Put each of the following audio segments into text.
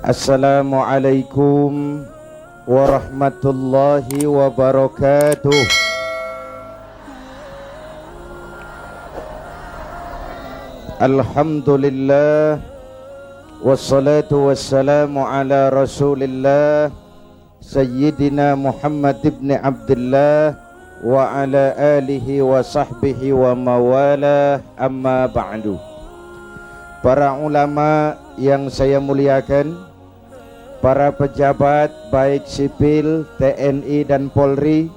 Assalamualaikum warahmatullahi wabarakatuh. Alhamdulillah wassalatu wassalamu ala Rasulillah Sayyidina Muhammad ibn Abdullah wa ala alihi wa sahbihi wa mawalah, amma ba'du. Para ulama yang saya muliakan, para pejabat baik sipil, TNI dan Polri,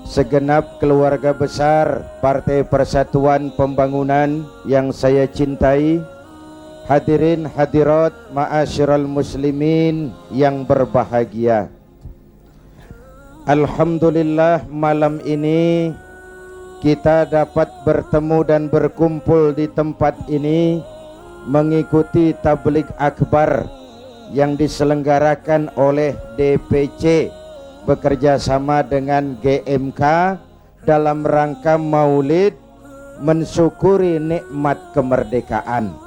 segenap keluarga besar Partai Persatuan Pembangunan yang saya cintai, hadirin hadirat ma'asyiral muslimin yang berbahagia. Alhamdulillah, malam ini kita dapat bertemu dan berkumpul di tempat ini mengikuti tabligh akbar yang diselenggarakan oleh DPC bekerja sama dengan GMK dalam rangka maulid mensyukuri nikmat kemerdekaan.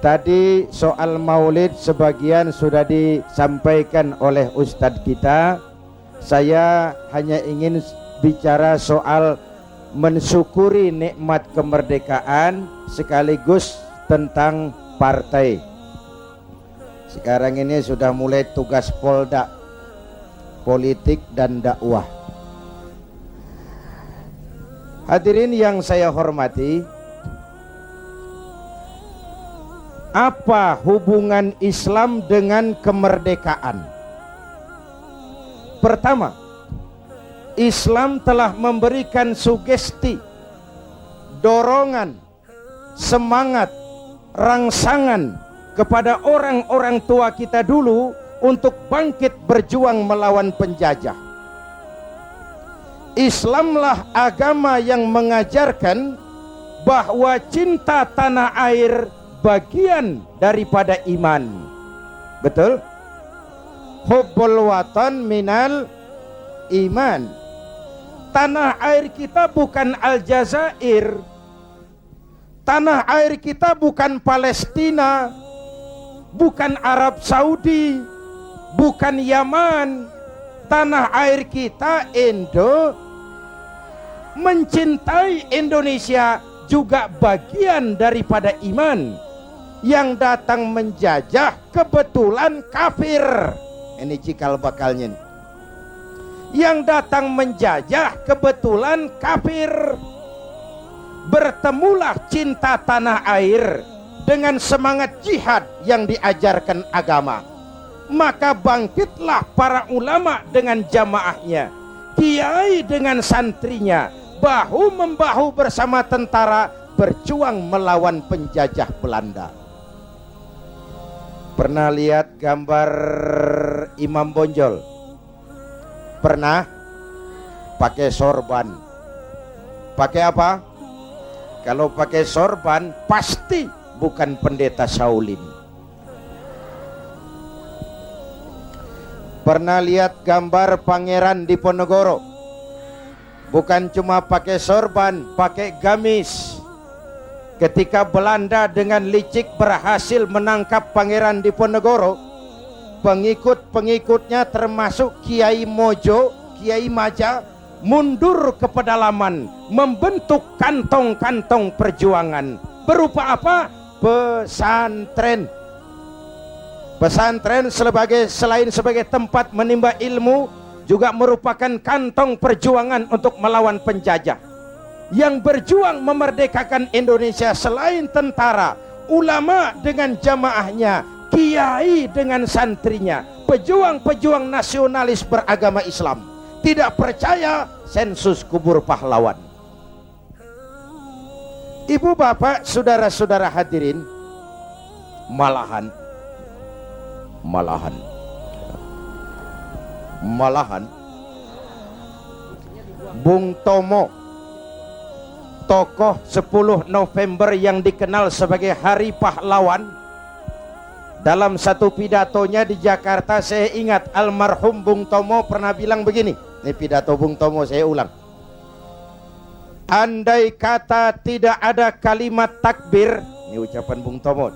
Tadi soal maulid sebagian sudah disampaikan oleh Ustadz kita. Saya hanya ingin bicara soal mensyukuri nikmat kemerdekaan sekaligus tentang partai. Sekarang ini sudah mulai tugas Polda, politik dan dakwah. Hadirin yang saya hormati, apa hubungan Islam dengan kemerdekaan? Pertama, Islam telah memberikan sugesti, dorongan, semangat, rangsangan kepada orang-orang tua kita dulu untuk bangkit berjuang melawan penjajah. Islamlah agama yang mengajarkan bahwa cinta tanah air bagian daripada iman. Betul? Hubbul watan minal iman. Tanah air kita bukan Aljazair. Tanah air kita bukan Palestina, bukan Arab Saudi, bukan Yaman. Tanah air kita Indo. Mencintai Indonesia juga bagian daripada iman. Yang datang menjajah kebetulan kafir. Ini cikal bakalnya nih. Yang datang menjajah kebetulan kafir. Bertemulah cinta tanah air dengan semangat jihad yang diajarkan agama. Maka bangkitlah para ulama dengan jamaahnya, kiai dengan santrinya, bahu-membahu bersama tentara berjuang melawan penjajah Belanda. Pernah lihat gambar Imam Bonjol? Pernah? Pakai sorban. Pakai apa? Kalau pakai sorban pasti bukan pendeta Shaolin. Pernah lihat gambar Pangeran Diponegoro? Bukan cuma pakai sorban, pakai gamis. Ketika Belanda dengan licik berhasil menangkap Pangeran Diponegoro, pengikut-pengikutnya termasuk Kiai Mojo, Kiai Maja, mundur ke pedalaman, membentuk kantong-kantong perjuangan. Berupa apa? Pesantren. Pesantren selain sebagai tempat menimba ilmu, juga merupakan kantong perjuangan untuk melawan penjajah. Yang berjuang memerdekakan Indonesia selain tentara, ulama dengan jamaahnya, kiai dengan santrinya, pejuang-pejuang nasionalis beragama Islam. Tidak percaya sensus kubur pahlawan. Ibu bapak, saudara-saudara hadirin, malahan Bung Tomo, tokoh 10 November yang dikenal sebagai Hari Pahlawan, dalam satu pidatonya di Jakarta, saya ingat almarhum Bung Tomo pernah bilang begini. Ini pidato Bung Tomo, saya ulang. Andai kata tidak ada kalimat takbir, ini ucapan Bung Tomo,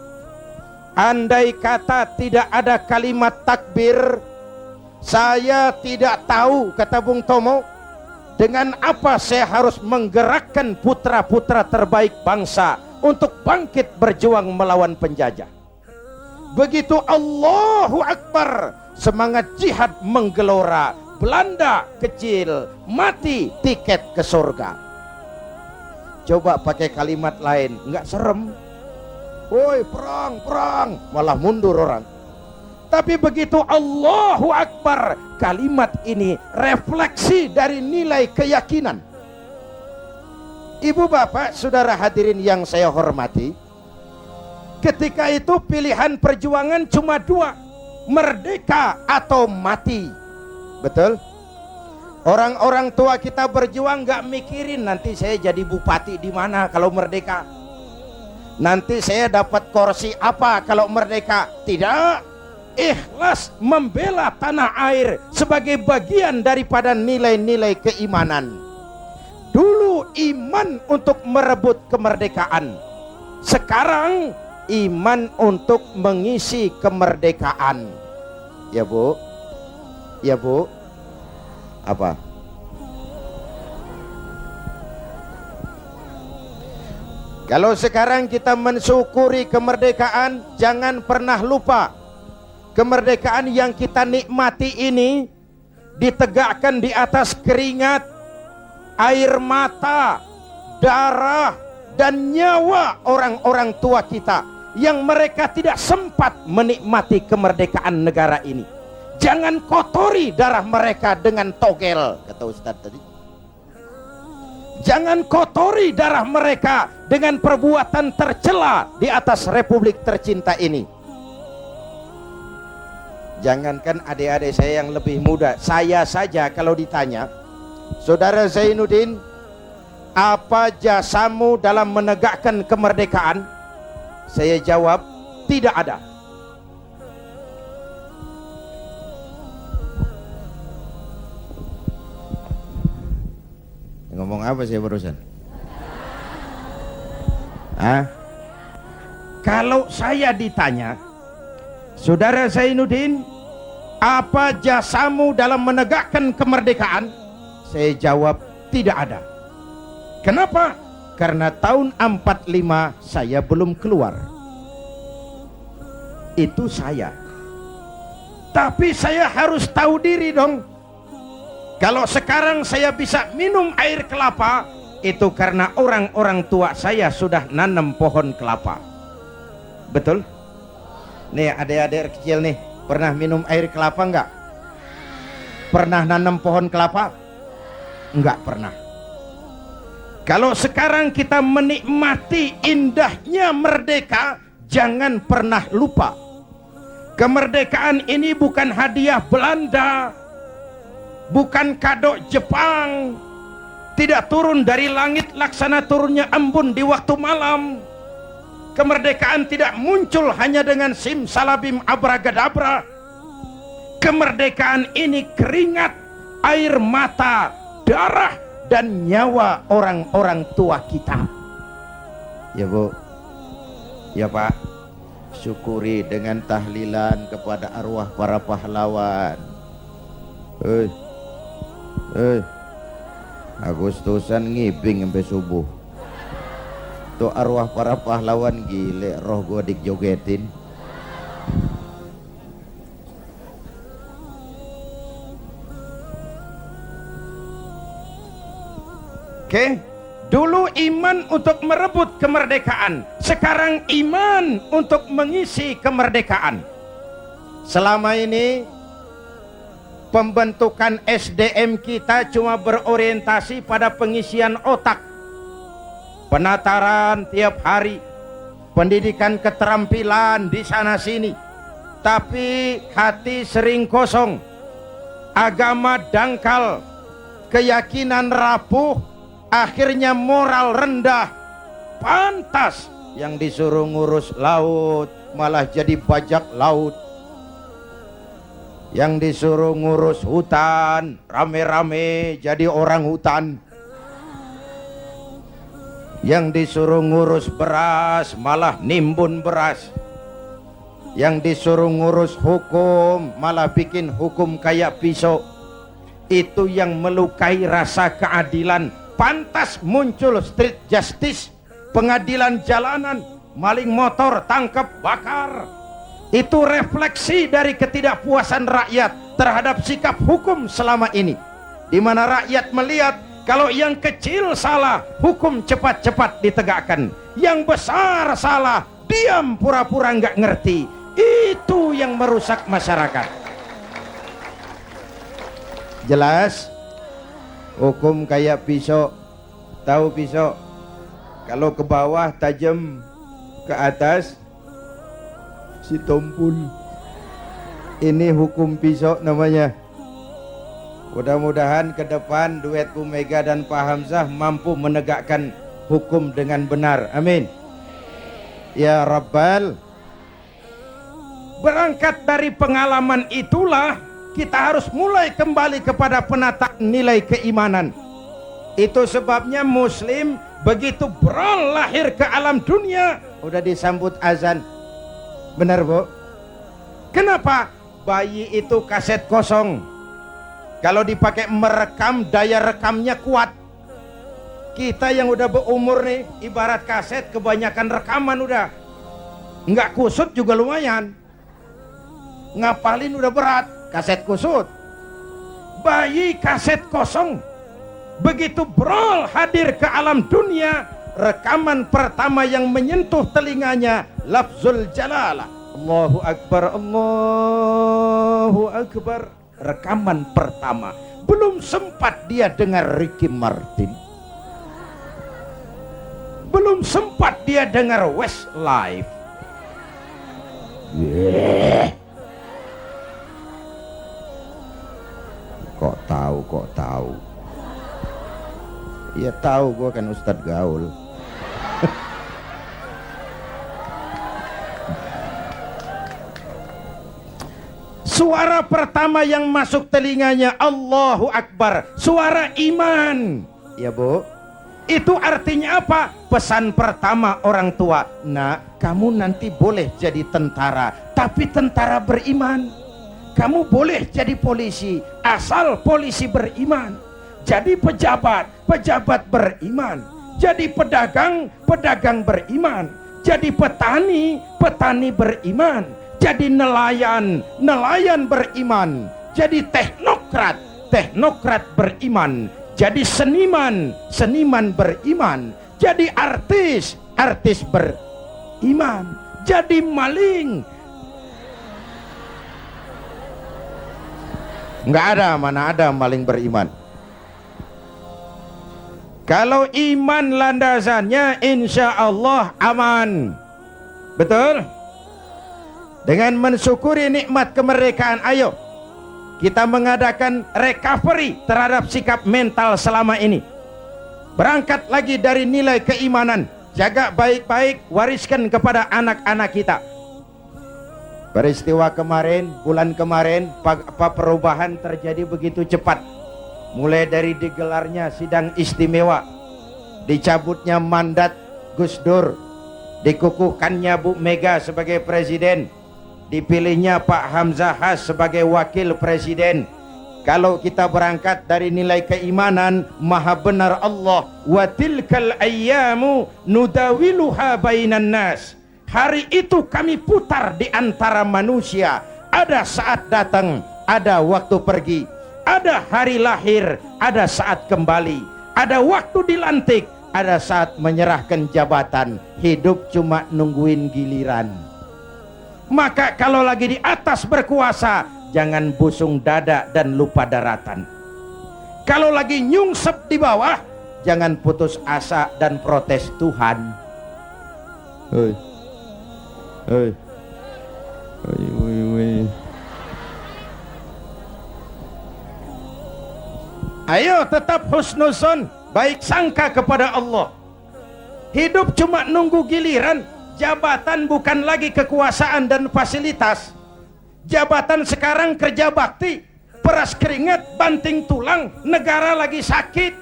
Andai kata tidak ada kalimat takbir, saya tidak tahu, kata Bung Tomo, dengan apa saya harus menggerakkan putra-putra terbaik bangsa untuk bangkit berjuang melawan penjajah. Begitu Allahu Akbar, semangat jihad menggelora. Belanda kecil, mati tiket ke surga. Coba pakai kalimat lain, nggak serem. Woi, perang, perang, malah mundur orang. Tapi begitu Allahu Akbar, kalimat ini refleksi dari nilai keyakinan. Ibu bapak, saudara hadirin yang saya hormati, ketika itu pilihan perjuangan cuma dua, merdeka atau mati. Betul? Orang-orang tua kita berjuang nggak mikirin nanti saya jadi bupati di mana kalau merdeka. Nanti saya dapat kursi apa kalau merdeka. Tidak. Ikhlas membela tanah air sebagai bagian daripada nilai-nilai keimanan. Dulu iman untuk merebut kemerdekaan. Sekarang iman untuk mengisi kemerdekaan. Ya Bu? Ya Bu? Apa? Kalau sekarang kita mensyukuri kemerdekaan, jangan pernah lupa kemerdekaan yang kita nikmati ini ditegakkan di atas keringat, air mata, darah, dan nyawa orang-orang tua kita yang mereka tidak sempat menikmati kemerdekaan negara ini. Jangan kotori darah mereka dengan togel, kata Ustadz tadi. Jangan kotori darah mereka dengan perbuatan tercela di atas republik tercinta ini. Jangankan adik-adik saya yang lebih muda, saya saja kalau ditanya, Saudara Zainuddin, apa jasamu dalam menegakkan kemerdekaan? Saya jawab, tidak ada. Ngomong apa sih barusan? Hah? Kalau saya ditanya, Saudara Zainuddin, apa jasamu dalam menegakkan kemerdekaan? Saya jawab, tidak ada. Kenapa? Karena tahun 45 saya belum keluar. Itu saya. Tapi saya harus tahu diri dong. Kalau sekarang saya bisa minum air kelapa, itu karena orang-orang tua saya sudah nanam pohon kelapa. Betul? Nih adik-adik kecil nih, pernah minum air kelapa enggak? Pernah nanam pohon kelapa? Enggak pernah. Kalau sekarang kita menikmati indahnya merdeka, jangan pernah lupa, kemerdekaan ini bukan hadiah Belanda, bukan kado Jepang, tidak turun dari langit laksana turunnya embun di waktu malam. Kemerdekaan tidak muncul hanya dengan simsalabim abragadabra. Kemerdekaan ini keringat, air mata, darah, dan nyawa orang-orang tua kita. Ya Bu, ya Pak, syukuri dengan tahlilan kepada arwah para pahlawan. Agustusan ngibing sampai subuh. Tuh arwah para pahlawan gile, roh gua dijogetin. Oke, dulu iman untuk merebut kemerdekaan, sekarang iman untuk mengisi kemerdekaan. Selama ini pembentukan SDM kita cuma berorientasi pada pengisian otak, penataran tiap hari, pendidikan keterampilan di sana sini, tapi hati sering kosong, agama dangkal, keyakinan rapuh, akhirnya moral rendah. Pantas yang disuruh ngurus laut malah jadi bajak laut, yang disuruh ngurus hutan rame-rame jadi orang hutan, yang disuruh ngurus beras malah nimbun beras, yang disuruh ngurus hukum malah bikin hukum kayak pisau. Itu yang melukai rasa keadilan. Pantas muncul street justice, pengadilan jalanan, maling motor tangkap bakar. Itu refleksi dari ketidakpuasan rakyat terhadap sikap hukum selama ini, di mana rakyat melihat kalau yang kecil salah, hukum cepat-cepat ditegakkan, yang besar salah, diam pura-pura nggak ngerti. Itu yang merusak masyarakat. Jelas? Hukum kayak pisau. Tahu pisau? Kalau ke bawah tajam, ke atas si tumpul. Ini hukum pisau namanya. Mudah-mudahan ke depan duet Bu Mega dan Pak Hamzah mampu menegakkan hukum dengan benar. Amin. Ya Rabbal. Berangkat dari pengalaman itulah kita harus mulai kembali kepada penataan nilai keimanan. Itu sebabnya Muslim begitu brol lahir ke alam dunia udah disambut azan. Benar Bu? Kenapa? Bayi itu kaset kosong. Kalau dipakai merekam, daya rekamnya kuat. Kita yang udah berumur nih, ibarat kaset, kebanyakan rekaman udah. Nggak kusut juga lumayan. Ngapalin udah berat, kaset kusut. Bayi kaset kosong. Begitu brol hadir ke alam dunia, rekaman pertama yang menyentuh telinganya lafzul jalalah. Allahu Akbar, Allahu Akbar. Rekaman pertama. Belum sempat dia dengar Ricky Martin, belum sempat dia dengar Westlife. Kok tahu? Ya tahu, gua kan Ustadz Gaul. Suara pertama yang masuk telinganya Allahu Akbar, suara iman. Ya Bu, itu artinya apa? Pesan pertama orang tua, nak, kamu nanti boleh jadi tentara, tapi tentara beriman. Kamu boleh jadi polisi, asal polisi beriman. Jadi pejabat, pejabat beriman. Jadi pedagang, pedagang beriman. Jadi petani, petani beriman. Jadi nelayan, nelayan beriman. Jadi teknokrat, teknokrat beriman. Jadi seniman, seniman beriman. Jadi artis, artis beriman. Jadi maling. Nggak ada, mana ada maling beriman. Kalau iman landasannya insya Allah aman. Betul? Dengan mensyukuri nikmat kemerdekaan, ayo kita mengadakan recovery terhadap sikap mental selama ini. Berangkat lagi dari nilai keimanan, jaga baik-baik, wariskan kepada anak-anak kita. Peristiwa kemarin, bulan kemarin, perubahan terjadi begitu cepat. Mulai dari digelarnya sidang istimewa, dicabutnya mandat Gus Dur, dikukuhkannya Bu Mega sebagai presiden, dipilihnya Pak Hamzah sebagai wakil presiden. Kalau kita berangkat dari nilai keimanan, maha benar Allah, wa tilkal ayyamu nudawiluha bainan nas. Hari itu kami putar di antara manusia. Ada saat datang, ada waktu pergi. Ada hari lahir, ada saat kembali. Ada waktu dilantik, ada saat menyerahkan jabatan. Hidup cuma nungguin giliran. Maka kalau lagi di atas berkuasa, jangan busung dada dan lupa daratan. Kalau lagi nyungsep di bawah, jangan putus asa dan protes Tuhan. Hei, hei, hei. Ayo tetap husnuzon, baik sangka kepada Allah. Hidup cuma nunggu giliran. Jabatan bukan lagi kekuasaan dan fasilitas. Jabatan sekarang kerja bakti, peras keringat, banting tulang. Negara lagi sakit,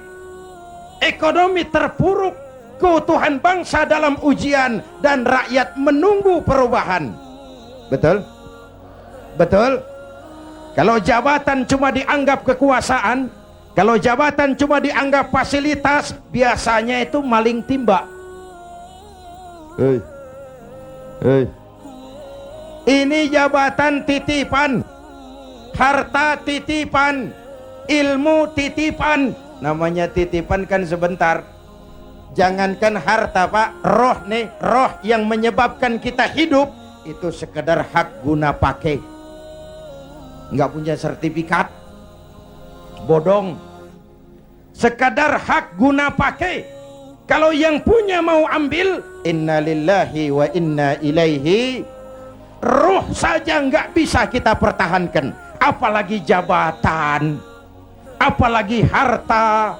ekonomi terpuruk, keutuhan bangsa dalam ujian, dan rakyat menunggu perubahan. Betul? Betul? Kalau jabatan cuma dianggap kekuasaan, kalau jabatan cuma dianggap fasilitas, biasanya itu maling timba. Hei. Hei. Ini jabatan titipan, harta titipan, ilmu titipan. Namanya titipan kan sebentar. Jangankan harta Pak, roh nih, roh yang menyebabkan kita hidup itu sekedar hak guna pakai. Nggak punya sertifikat, bodong. Sekadar hak guna pakai. Kalau yang punya mau ambil, innalillahi wa inna ilaihi. Ruh saja nggak bisa kita pertahankan, apalagi jabatan, apalagi harta,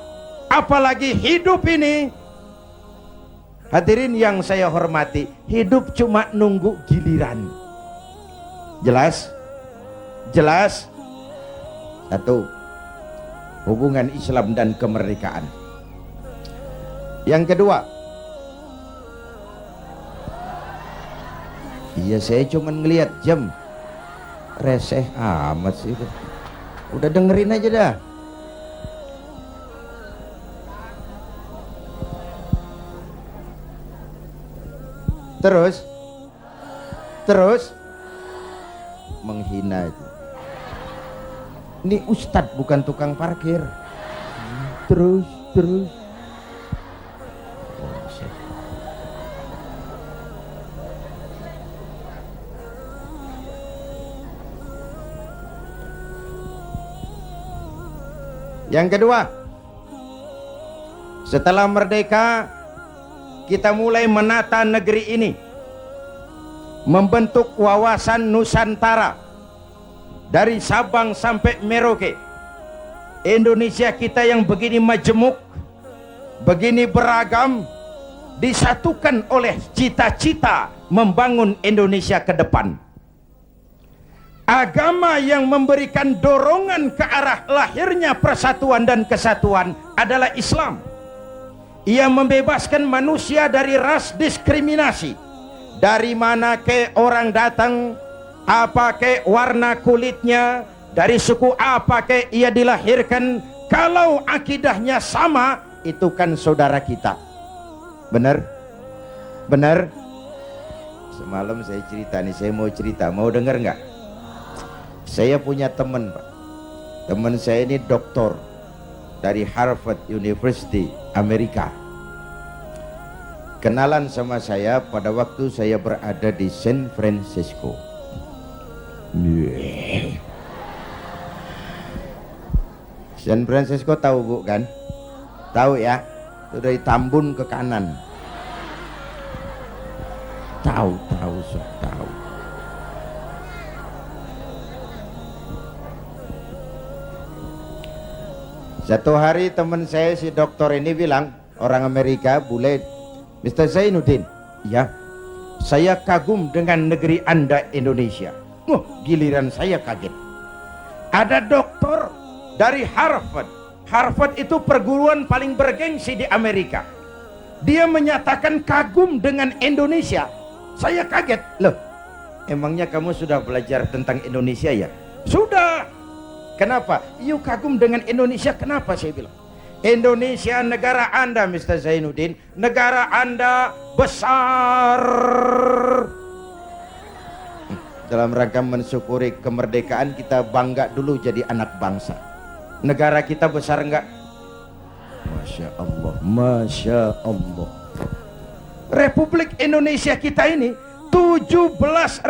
apalagi hidup ini. Hadirin yang saya hormati, hidup cuma nunggu giliran. Jelas? Jelas? Satu, hubungan Islam dan kemerdekaan. Yang kedua, iya saya cuma ngelihat jam, reseh amat sih. Udah dengerin aja dah. Terus menghina itu. Ini ustadz bukan tukang parkir. Terus yang kedua, setelah merdeka kita mulai menata negeri ini, membentuk wawasan Nusantara dari Sabang sampai Merauke. Indonesia kita yang begini majemuk, begini beragam, disatukan oleh cita-cita membangun Indonesia ke depan. Agama yang memberikan dorongan ke arah lahirnya persatuan dan kesatuan adalah Islam. Ia membebaskan manusia dari ras diskriminasi. Dari mana ke orang datang, apa ke warna kulitnya, dari suku apa ke ia dilahirkan, kalau akidahnya sama, itu kan saudara kita. Benar? Benar? Semalam saya cerita nih, saya mau cerita, mau dengar nggak? Saya punya teman Pak. Teman saya ini doktor dari Harvard University, Amerika. Kenalan sama saya pada waktu saya berada di San Francisco. San Francisco tahu Bu kan? Tahu ya? Itu dari Tambun ke kanan. Tahu, sok tahu. Satu hari teman saya si dokter ini bilang, orang Amerika, bule, Mr. Zainuddin, ya, saya kagum dengan negeri Anda Indonesia. Giliran saya kaget. Ada dokter dari Harvard. Harvard itu perguruan paling bergengsi di Amerika. Dia menyatakan kagum dengan Indonesia. Saya kaget. Loh, emangnya kamu sudah belajar tentang Indonesia ya? Sudah. Kenapa? You kagum dengan Indonesia, kenapa saya bilang? Indonesia negara Anda Mr. Zainuddin, negara Anda besar. Dalam rangka mensyukuri kemerdekaan, kita bangga dulu jadi anak bangsa. Negara kita besar enggak? Masya Allah, Masya Allah. Republik Indonesia kita ini 17.000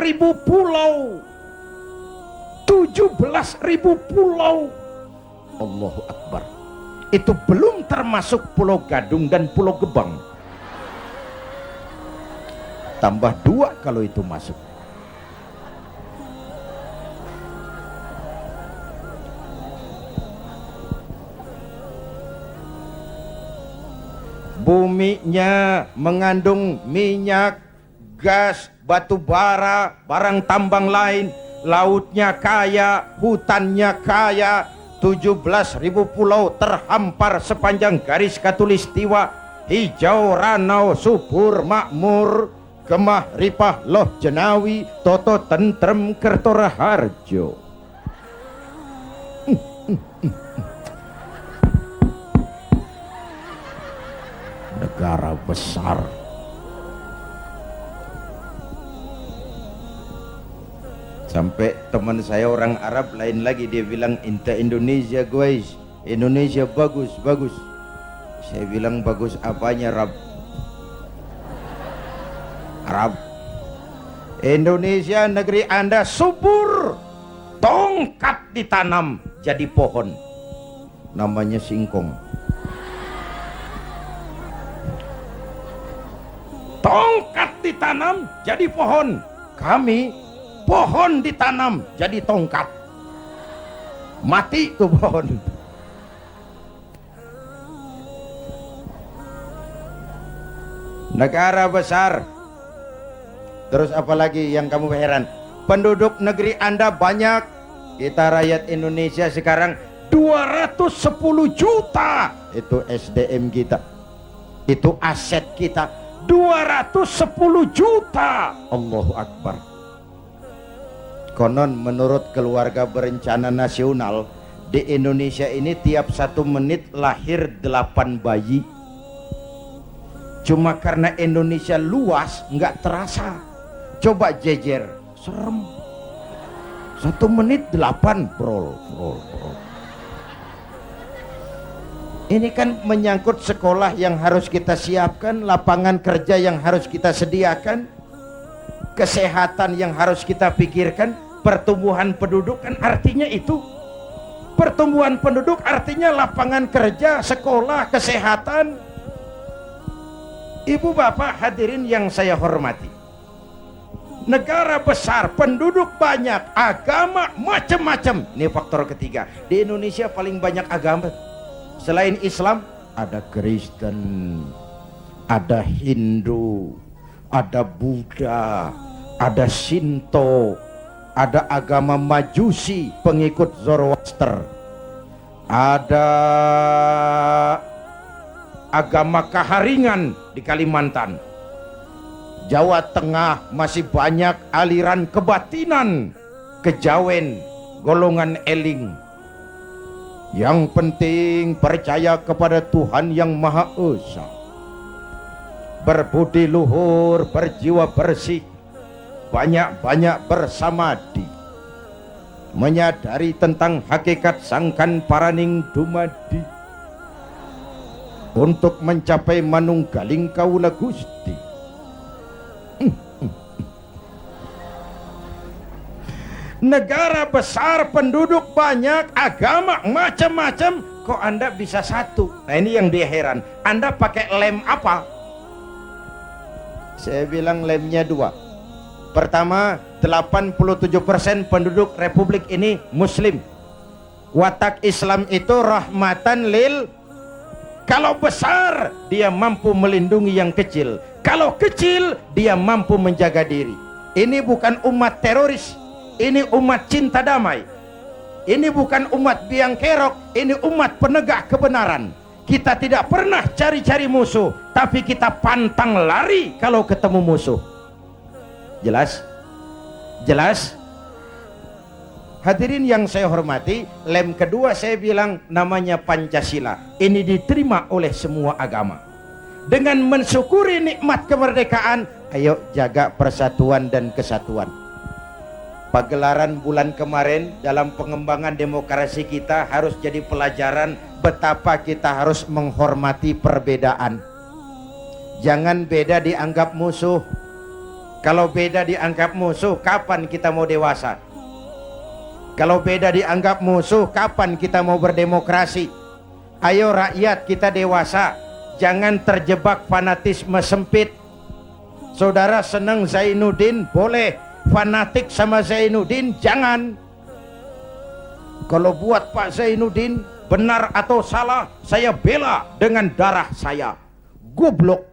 pulau. 17.000 pulau. Allahu Akbar. Itu belum termasuk Pulau Gadung dan Pulau Gebang. Tambah 2 kalau itu masuk. Buminya mengandung minyak, gas, batu bara, barang tambang lain. Lautnya kaya, hutannya kaya, 17.000 pulau terhampar sepanjang garis khatulistiwa, hijau, ranau, subur, makmur, Kemah Ripah Loh Jenawi Toto Tentrem Kertoraharjo. Negara besar. Sampai teman saya orang Arab lain lagi, dia bilang inta Indonesia guys, Indonesia bagus bagus. Saya bilang bagus apanya Arab? Arab. Indonesia negeri Anda subur, tongkat ditanam jadi pohon, namanya singkong. Tongkat ditanam jadi pohon, kami pohon ditanam jadi tongkat, mati tuh pohon. Negara besar. Terus apalagi yang kamu heran? Penduduk negeri Anda banyak. Kita rakyat Indonesia sekarang 210 juta. Itu SDM kita, itu aset kita 210 juta. Allahu Akbar. Konon menurut keluarga berencana nasional, di Indonesia ini tiap 1 menit lahir 8 bayi. Cuma karena Indonesia luas nggak terasa. Coba jejer, serem. 1 menit 8 brol. Ini kan menyangkut sekolah yang harus kita siapkan, lapangan kerja yang harus kita sediakan, kesehatan yang harus kita pikirkan, pertumbuhan penduduk kan artinya itu. Pertumbuhan penduduk artinya lapangan kerja, sekolah, kesehatan. Ibu bapak hadirin yang saya hormati, negara besar, penduduk banyak, agama macam-macam. Ini faktor ketiga. Di Indonesia paling banyak agama. Selain Islam, ada Kristen, ada Hindu, ada Buddha, ada Shinto, ada agama Majusi pengikut Zoroaster, ada agama Kaharingan di Kalimantan. Jawa Tengah masih banyak aliran kebatinan, kejawen, golongan eling. Yang penting percaya kepada Tuhan yang Maha Esa, berbudi luhur, berjiwa bersih, banyak-banyak bersamadi, menyadari tentang hakikat sangkan paraning dumadi, untuk mencapai manunggaling kaula Gusti. Negara besar, penduduk banyak, agama macam-macam, kok Anda bisa satu? Nah ini yang dia heran. Anda pakai lem apa? Saya bilang lemnya 2. Pertama, 87% penduduk Republik ini Muslim. Watak Islam itu rahmatan lil. Kalau besar, dia mampu melindungi yang kecil. Kalau kecil, dia mampu menjaga diri. Ini bukan umat teroris, ini umat cinta damai. Ini bukan umat biang kerok, ini umat penegak kebenaran. Kita tidak pernah cari-cari musuh, tapi kita pantang lari kalau ketemu musuh. Jelas? Jelas? Hadirin yang saya hormati, lem kedua saya bilang namanya Pancasila. Ini diterima oleh semua agama. Dengan mensyukuri nikmat kemerdekaan, ayo jaga persatuan dan kesatuan. Pagelaran bulan kemarin dalam pengembangan demokrasi kita harus jadi pelajaran betapa kita harus menghormati perbedaan. Jangan beda dianggap musuh. Kalau beda dianggap musuh, kapan kita mau dewasa? Kalau beda dianggap musuh, kapan kita mau berdemokrasi? Ayo rakyat kita dewasa, jangan terjebak fanatisme sempit. Saudara senang Zainuddin, boleh. Fanatik sama Zainuddin, jangan. Kalau buat Pak Zainuddin benar atau salah, saya bela dengan darah saya. Goblok.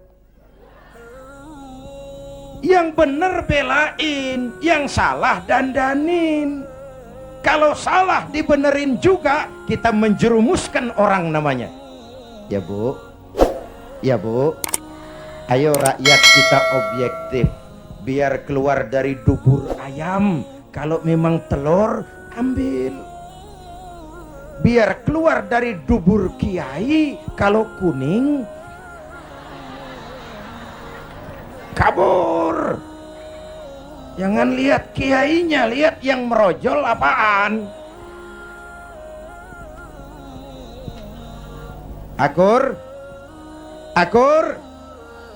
Yang benar belain, yang salah dandanin. Kalau salah dibenerin juga, kita menjerumuskan orang namanya. Ya Bu, ya Bu, Ayo rakyat kita objektif, biar keluar dari dubur ayam. Kalau memang telur, ambil. Biar keluar dari dubur kiai, kalau kuning, kabur. Jangan lihat kiainya, lihat yang merojol apaan. Akur, akur.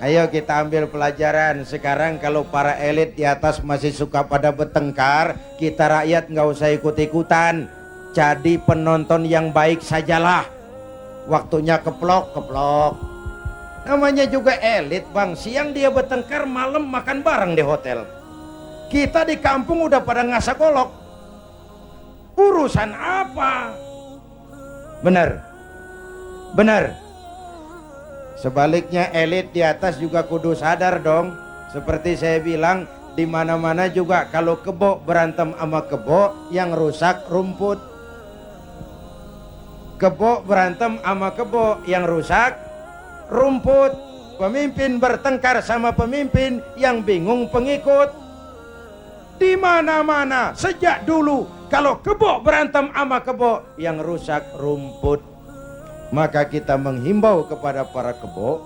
Ayo kita ambil pelajaran. Sekarang kalau para elit di atas masih suka pada bertengkar, kita rakyat nggak usah ikut-ikutan. Jadi penonton yang baik sajalah. Waktunya keplok-keplok. Namanya juga elit bang. Siang dia bertengkar, malam makan bareng di hotel. Kita di kampung udah pada ngasak golok. Urusan apa? Benar, benar. Sebaliknya elit di atas juga kudu sadar dong. Seperti saya bilang, di mana-mana juga kalau kebo berantem sama kebo, yang rusak rumput. Kebo berantem sama kebo, yang rusak rumput. Pemimpin bertengkar sama pemimpin, yang bingung pengikut. Di mana-mana sejak dulu kalau kebo berantem sama kebo, yang rusak rumput. Maka kita menghimbau kepada para kebo,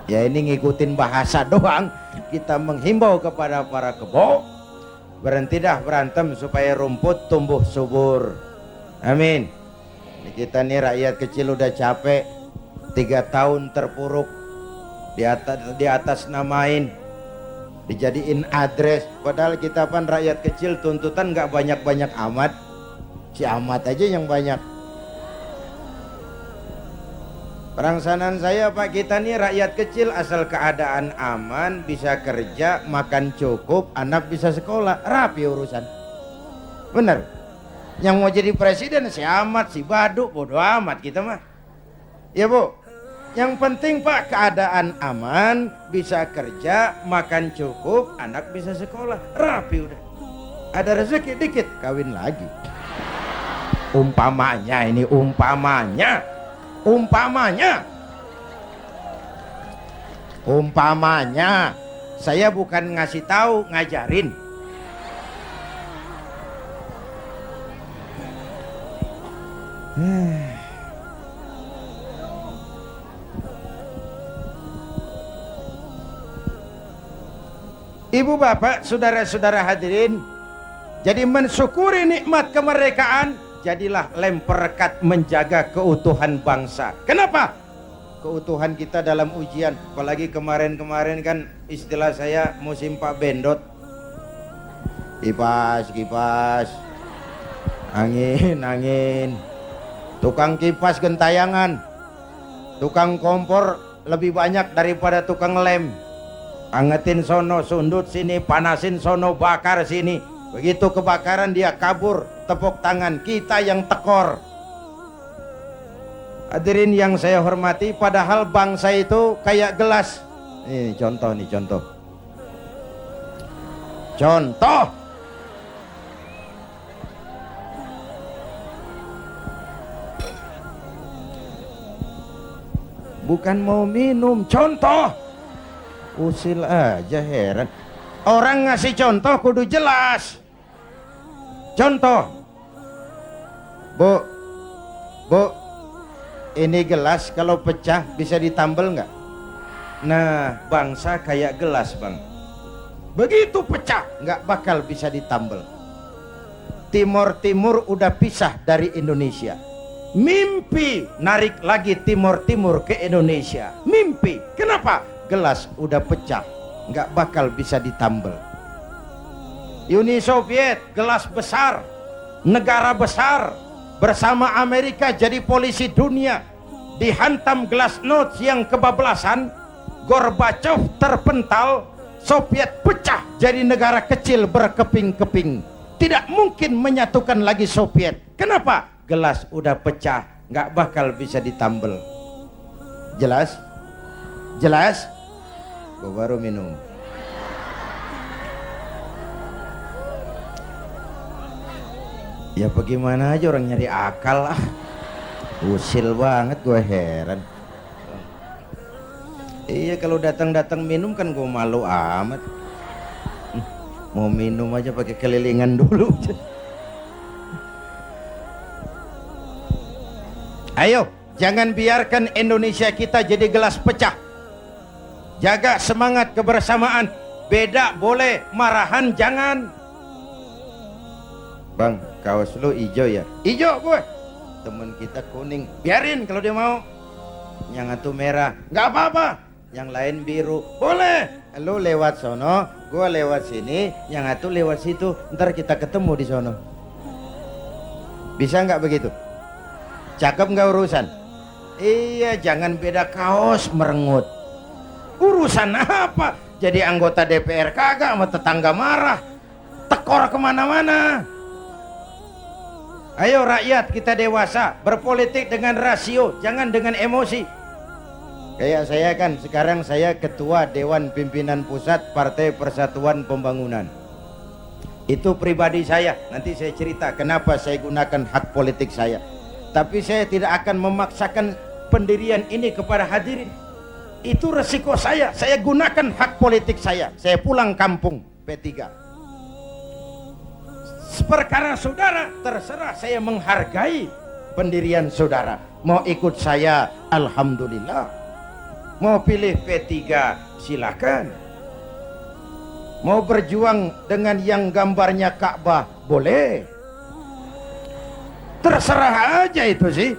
ya ini ngikutin bahasa doang. Kita menghimbau kepada para kebo, berhenti dah berantem supaya rumput tumbuh subur. Amin. Kita nih rakyat kecil udah capek, 3 tahun terpuruk di atas namain, dijadiin address. Padahal kita kan rakyat kecil, tuntutan nggak banyak-banyak amat. Si amat aja yang banyak. Perangsanan saya Pak, kita nih rakyat kecil asal keadaan aman, bisa kerja, makan cukup, anak bisa sekolah, rapi urusan. Bener. Yang mau jadi presiden si amat, si baduk, bodo amat kita mah. Ya Bu. Yang penting Pak keadaan aman, bisa kerja, makan cukup, anak bisa sekolah, rapi udah. Ada rezeki dikit, kawin lagi. Umpamanya ini umpamanya. Umpamanya saya bukan ngasih tahu, ngajarin. Ibu bapak, saudara-saudara hadirin, jadi mensyukuri nikmat kemerdekaan, jadilah lem perekat menjaga keutuhan bangsa. Kenapa? Keutuhan kita dalam ujian. Apalagi kemarin-kemarin kan istilah saya musim Pak Bendot. Kipas, angin. Tukang kipas gentayangan, tukang kompor lebih banyak daripada tukang lem. Angetin sono, sundut sini, panasin sono, bakar sini. Begitu kebakaran dia kabur, tepuk tangan, kita yang tekor. Hadirin yang saya hormati, padahal bangsa itu kayak gelas. Ini contoh nih, contoh. Bukan mau minum, contoh. Usil aja, heran. Orang ngasih contoh kudu jelas. Contoh, Bu, ini gelas kalau pecah bisa ditambal nggak? Nah, bangsa kayak gelas bang, begitu pecah nggak bakal bisa ditambal. Timur udah pisah dari Indonesia, mimpi narik lagi Timur ke Indonesia, mimpi. Kenapa? Gelas udah pecah, nggak bakal bisa ditambal. Uni Soviet gelas besar, negara besar, bersama Amerika jadi polisi dunia, dihantam glasnost yang kebablasan, Gorbachev terpental, Soviet pecah jadi negara kecil berkeping-keping. Tidak mungkin menyatukan lagi Soviet. Kenapa? Gelas udah pecah, nggak bakal bisa ditambal. Jelas? Jelas? Gue baru minum. Ya bagaimana aja orang nyari akal lah. Usil banget, gue heran. Iya, kalau datang-datang minum kan gue malu amat. Mau minum aja pakai kelilingan dulu. Ayo, jangan biarkan Indonesia kita jadi gelas pecah. Jaga semangat kebersamaan. Beda boleh, marahan jangan. Bang, kaos lu hijau ya? Hijau gue. Temen kita kuning, biarin kalau dia mau. Yang satu merah, nggak apa-apa. Yang lain biru, boleh. Lu lewat sono, gua lewat sini, yang satu lewat situ. Ntar kita ketemu di sono. Bisa nggak begitu? Cakep nggak urusan? Iya, jangan beda kaos merengut. Urusan apa? Jadi anggota DPR kagak, sama tetangga marah, tekor kemana-mana. Ayo rakyat, kita dewasa, berpolitik dengan rasio, jangan dengan emosi. Kayak saya kan, sekarang saya ketua Dewan Pimpinan Pusat Partai Persatuan Pembangunan. Itu pribadi saya, nanti saya cerita kenapa saya gunakan hak politik saya. Tapi saya tidak akan memaksakan pendirian ini kepada hadirin. Itu resiko saya gunakan hak politik saya pulang kampung P3. Perkara saudara, terserah, saya menghargai pendirian saudara. Mau ikut saya, alhamdulillah. Mau pilih P3, silakan. Mau berjuang dengan yang gambarnya Ka'bah, boleh. Terserah aja itu sih.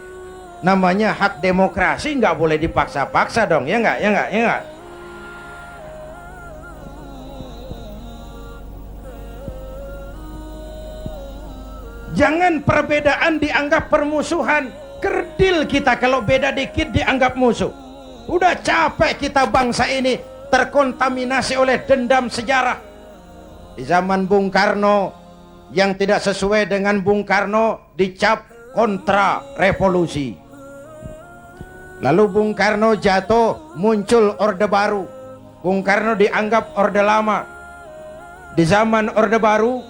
Namanya hak demokrasi, nggak boleh dipaksa-paksa dong, ya nggak, ya nggak, ya nggak. Jangan perbedaan dianggap permusuhan. Kerdil kita kalau beda dikit dianggap musuh. Udah capek kita bangsa ini terkontaminasi oleh dendam sejarah. Di zaman Bung Karno, yang tidak sesuai dengan Bung Karno dicap kontra revolusi. Lalu Bung Karno jatuh, muncul Orde Baru. Bung Karno dianggap Orde Lama. Di zaman Orde Baru,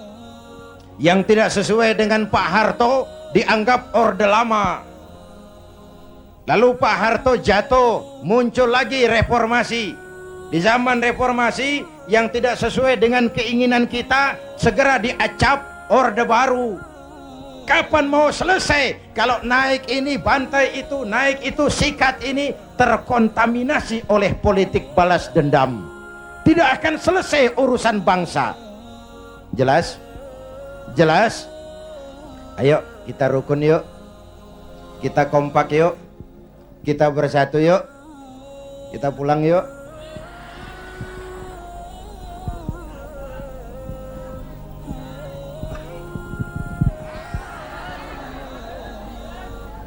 yang tidak sesuai dengan Pak Harto dianggap Orde Lama. Lalu Pak Harto jatuh, muncul lagi reformasi. Di zaman reformasi, yang tidak sesuai dengan keinginan kita segera diacap Orde Baru. Kapan mau selesai? Kalau naik ini bantai itu, naik itu sikat ini, terkontaminasi oleh politik balas dendam. Tidak akan selesai urusan bangsa. Jelas? Jelas? Ayo kita rukun yuk. Kita kompak yuk. Kita bersatu yuk. Kita pulang yuk.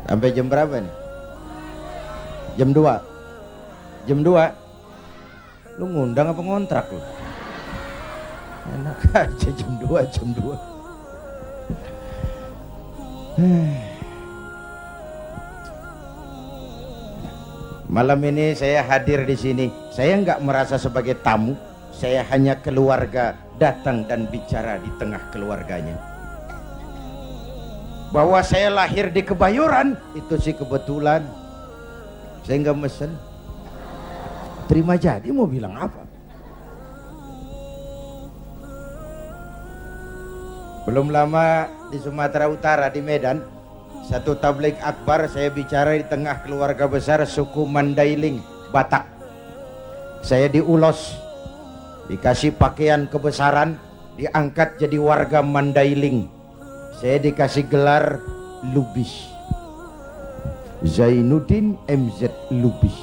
Sampai jam berapa nih? Jam 2. Jam 2. Lu ngundang apa ngontrak lu? Enak aja jam 2, jam 2. Malam ini saya hadir di sini. Saya nggak merasa sebagai tamu. Saya hanya keluarga, datang dan bicara di tengah keluarganya. Bahwa saya lahir di Kebayoran itu sih kebetulan. Saya nggak mesen. Terima jadi, mau bilang apa? Belum lama di Sumatera Utara, di Medan, satu tabligh akbar, saya bicara di tengah keluarga besar suku Mandailing, Batak. Saya diulos, dikasih pakaian kebesaran, diangkat jadi warga Mandailing. Saya dikasih gelar Lubis, Zainuddin MZ Lubis.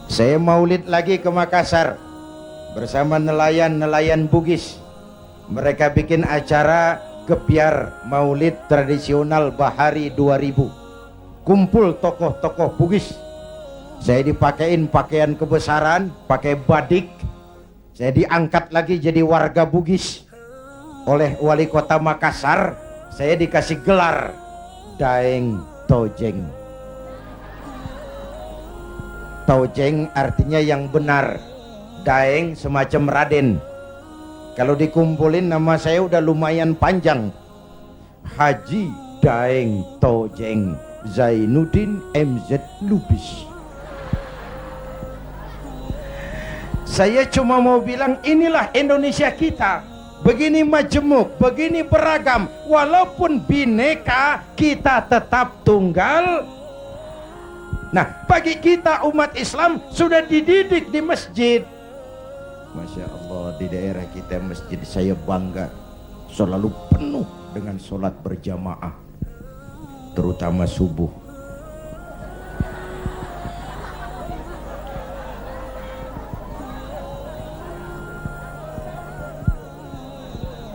Saya maulid lagi ke Makassar bersama nelayan-nelayan Bugis. Mereka bikin acara gebyar maulid tradisional Bahari 2000. Kumpul tokoh-tokoh Bugis. Saya dipakein pakaian kebesaran, pakai badik. Saya diangkat lagi jadi warga Bugis oleh wali kota Makassar. Saya dikasih gelar Daeng Tojeng. Tojeng artinya yang benar, Daeng semacam Raden. Kalau dikumpulin nama saya udah lumayan panjang, Haji Daeng Tojeng. Zainuddin MZ Lubis. Saya cuma mau bilang inilah Indonesia kita. Begini majemuk, begini beragam. Walaupun bineka, kita tetap tunggal. Nah, bagi kita umat Islam sudah dididik di masjid. Masya Allah, di daerah kita masjid saya bangga selalu penuh dengan sholat berjamaah, terutama subuh.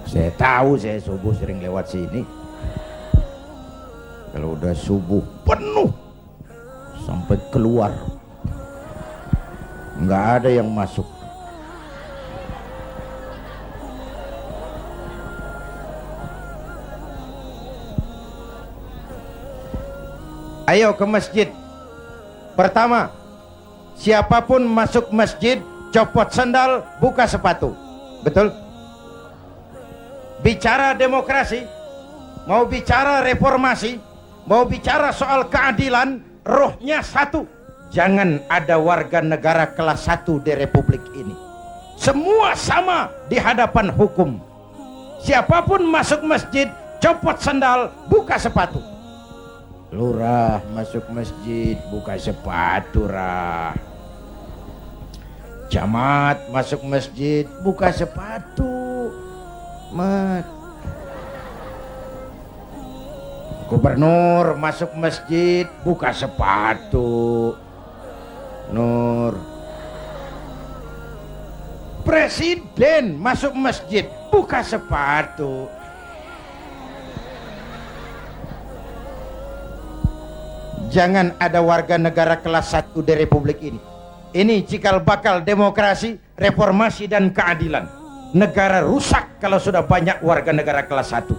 Saya tahu, saya subuh sering lewat sini. Kalau udah subuh penuh sampai keluar, nggak ada yang masuk. Ayo ke masjid. Pertama, siapapun masuk masjid, copot sandal, buka sepatu. Betul? Bicara demokrasi, mau bicara reformasi, mau bicara soal keadilan, rohnya satu. Jangan ada warga negara kelas 1 di republik ini. Semua sama di hadapan hukum. Siapapun masuk masjid, copot sandal, buka sepatu. Lurah masuk masjid, buka sepatu, rah. Camat masuk masjid, buka sepatu, mat. Gubernur masuk masjid, buka sepatu, Nur. Presiden masuk masjid, buka sepatu. Jangan ada warga negara kelas 1 di republik ini. Ini cikal bakal demokrasi, reformasi dan keadilan. Negara rusak kalau sudah banyak warga negara kelas 1.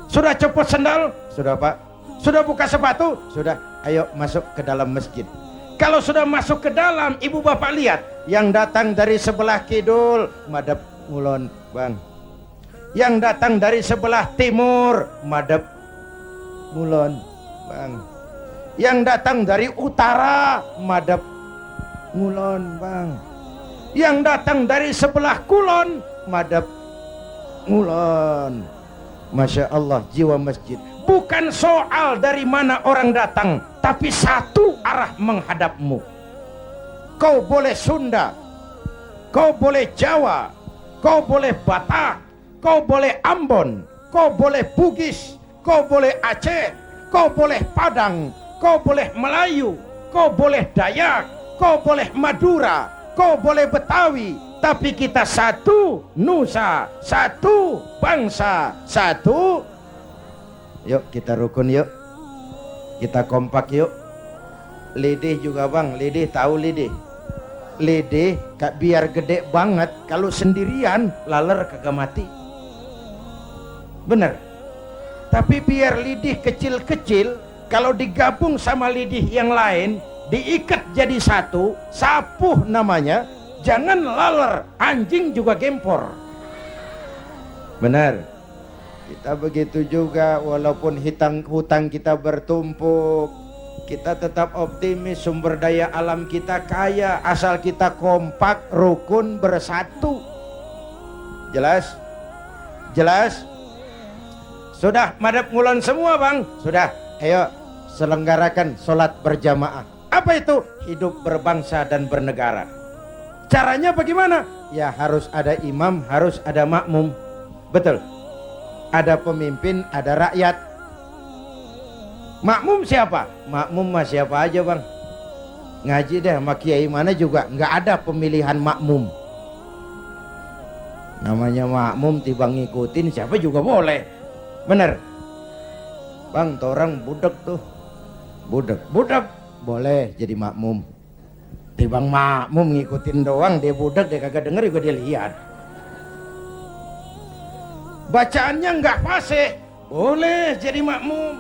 Sudah copot sandal? Sudah, Pak. Sudah buka sepatu? Sudah. Ayo masuk ke dalam masjid. Kalau sudah masuk ke dalam, ibu bapak lihat, yang datang dari sebelah kidul madhep ngulon, Bang. Yang datang dari sebelah timur madhep ngulon, Bang. Yang datang dari utara madhep ngulon, Bang. Yang datang dari sebelah kulon madhep ngulon. Masya Allah, jiwa masjid. Bukan soal dari mana orang datang, tapi satu arah menghadapmu. Kau boleh Sunda, kau boleh Jawa, kau boleh Batak, kau boleh Ambon, kau boleh Bugis, kau boleh Aceh, kau boleh Padang, kau boleh Melayu, kau boleh Dayak, kau boleh Madura, kau boleh Betawi. Tapi kita satu nusa, satu bangsa, satu. Yuk kita rukun yuk. Kita kompak yuk. Lidih juga, Bang, lidih tahu lidih. Lidih biar gede banget, kalau sendirian laler kagak mati. Bener. Tapi biar lidih kecil-kecil, kalau digabung sama lidih yang lain, diikat jadi satu, sapuh namanya. Jangan laler, anjing juga gempor. Benar. Kita begitu juga, walaupun hutang kita bertumpuk, kita tetap optimis, sumber daya alam kita kaya, asal kita kompak, rukun, bersatu. Jelas? Jelas? Sudah madhep ngulon semua, Bang? Sudah. Ayo selenggarakan sholat berjamaah. Apa itu? Hidup berbangsa dan bernegara. Caranya bagaimana? Ya harus ada imam, harus ada makmum. Betul. Ada pemimpin, ada rakyat. Makmum siapa? Makmum mah siapa aja, Bang. Ngaji deh sama kiai mana juga nggak ada pemilihan makmum. Namanya makmum tiba ngikutin siapa juga boleh. Bener. Bang, orang budak tuh. Budak boleh jadi makmum. Tibang makmum ngikutin doang, dia budak, dia kagak denger juga dia lihat. Bacaannya nggak fasih, boleh jadi makmum.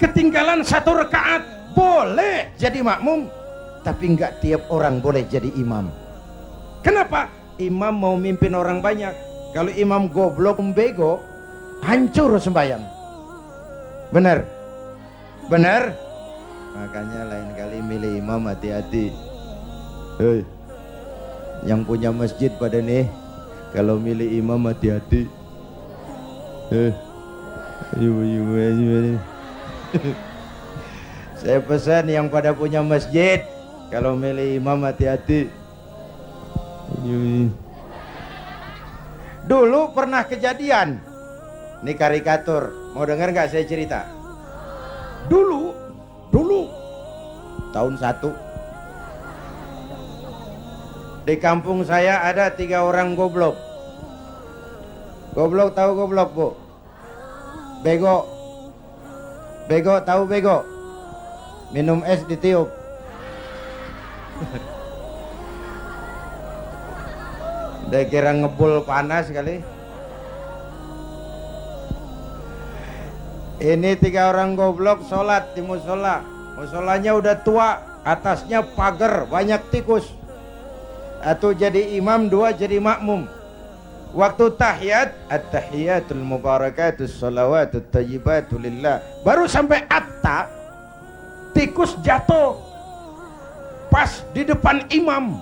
Ketinggalan satu rakaat, boleh jadi makmum. Tapi nggak tiap orang boleh jadi imam. Kenapa? Imam mau mimpin orang banyak. Kalau imam goblok bego, hancur sembahyang. Bener. Benar? Makanya lain kali milih imam hati-hati. Hei, yang punya masjid pada nih, kalau milih imam hati-hati. Saya pesan yang pada punya masjid, kalau milih imam hati-hati. Dulu pernah kejadian, ini karikatur, mau dengar nggak saya cerita? Dulu tahun 1 di kampung saya ada 3 orang goblok. Goblok tahu goblok, Bu? Bego tahu bego? Minum es ditiup. Dia kira ngebul panas kali. Ini 3 orang goblok sholat di musola. Musolanya udah tua, atasnya pagar, banyak tikus. Satu jadi imam, 2 jadi makmum. Waktu tahiyat, at-tahiyatul mubarakatus salawatut tayyibatu lillah. Baru sampai atta, tikus jatuh pas di depan imam.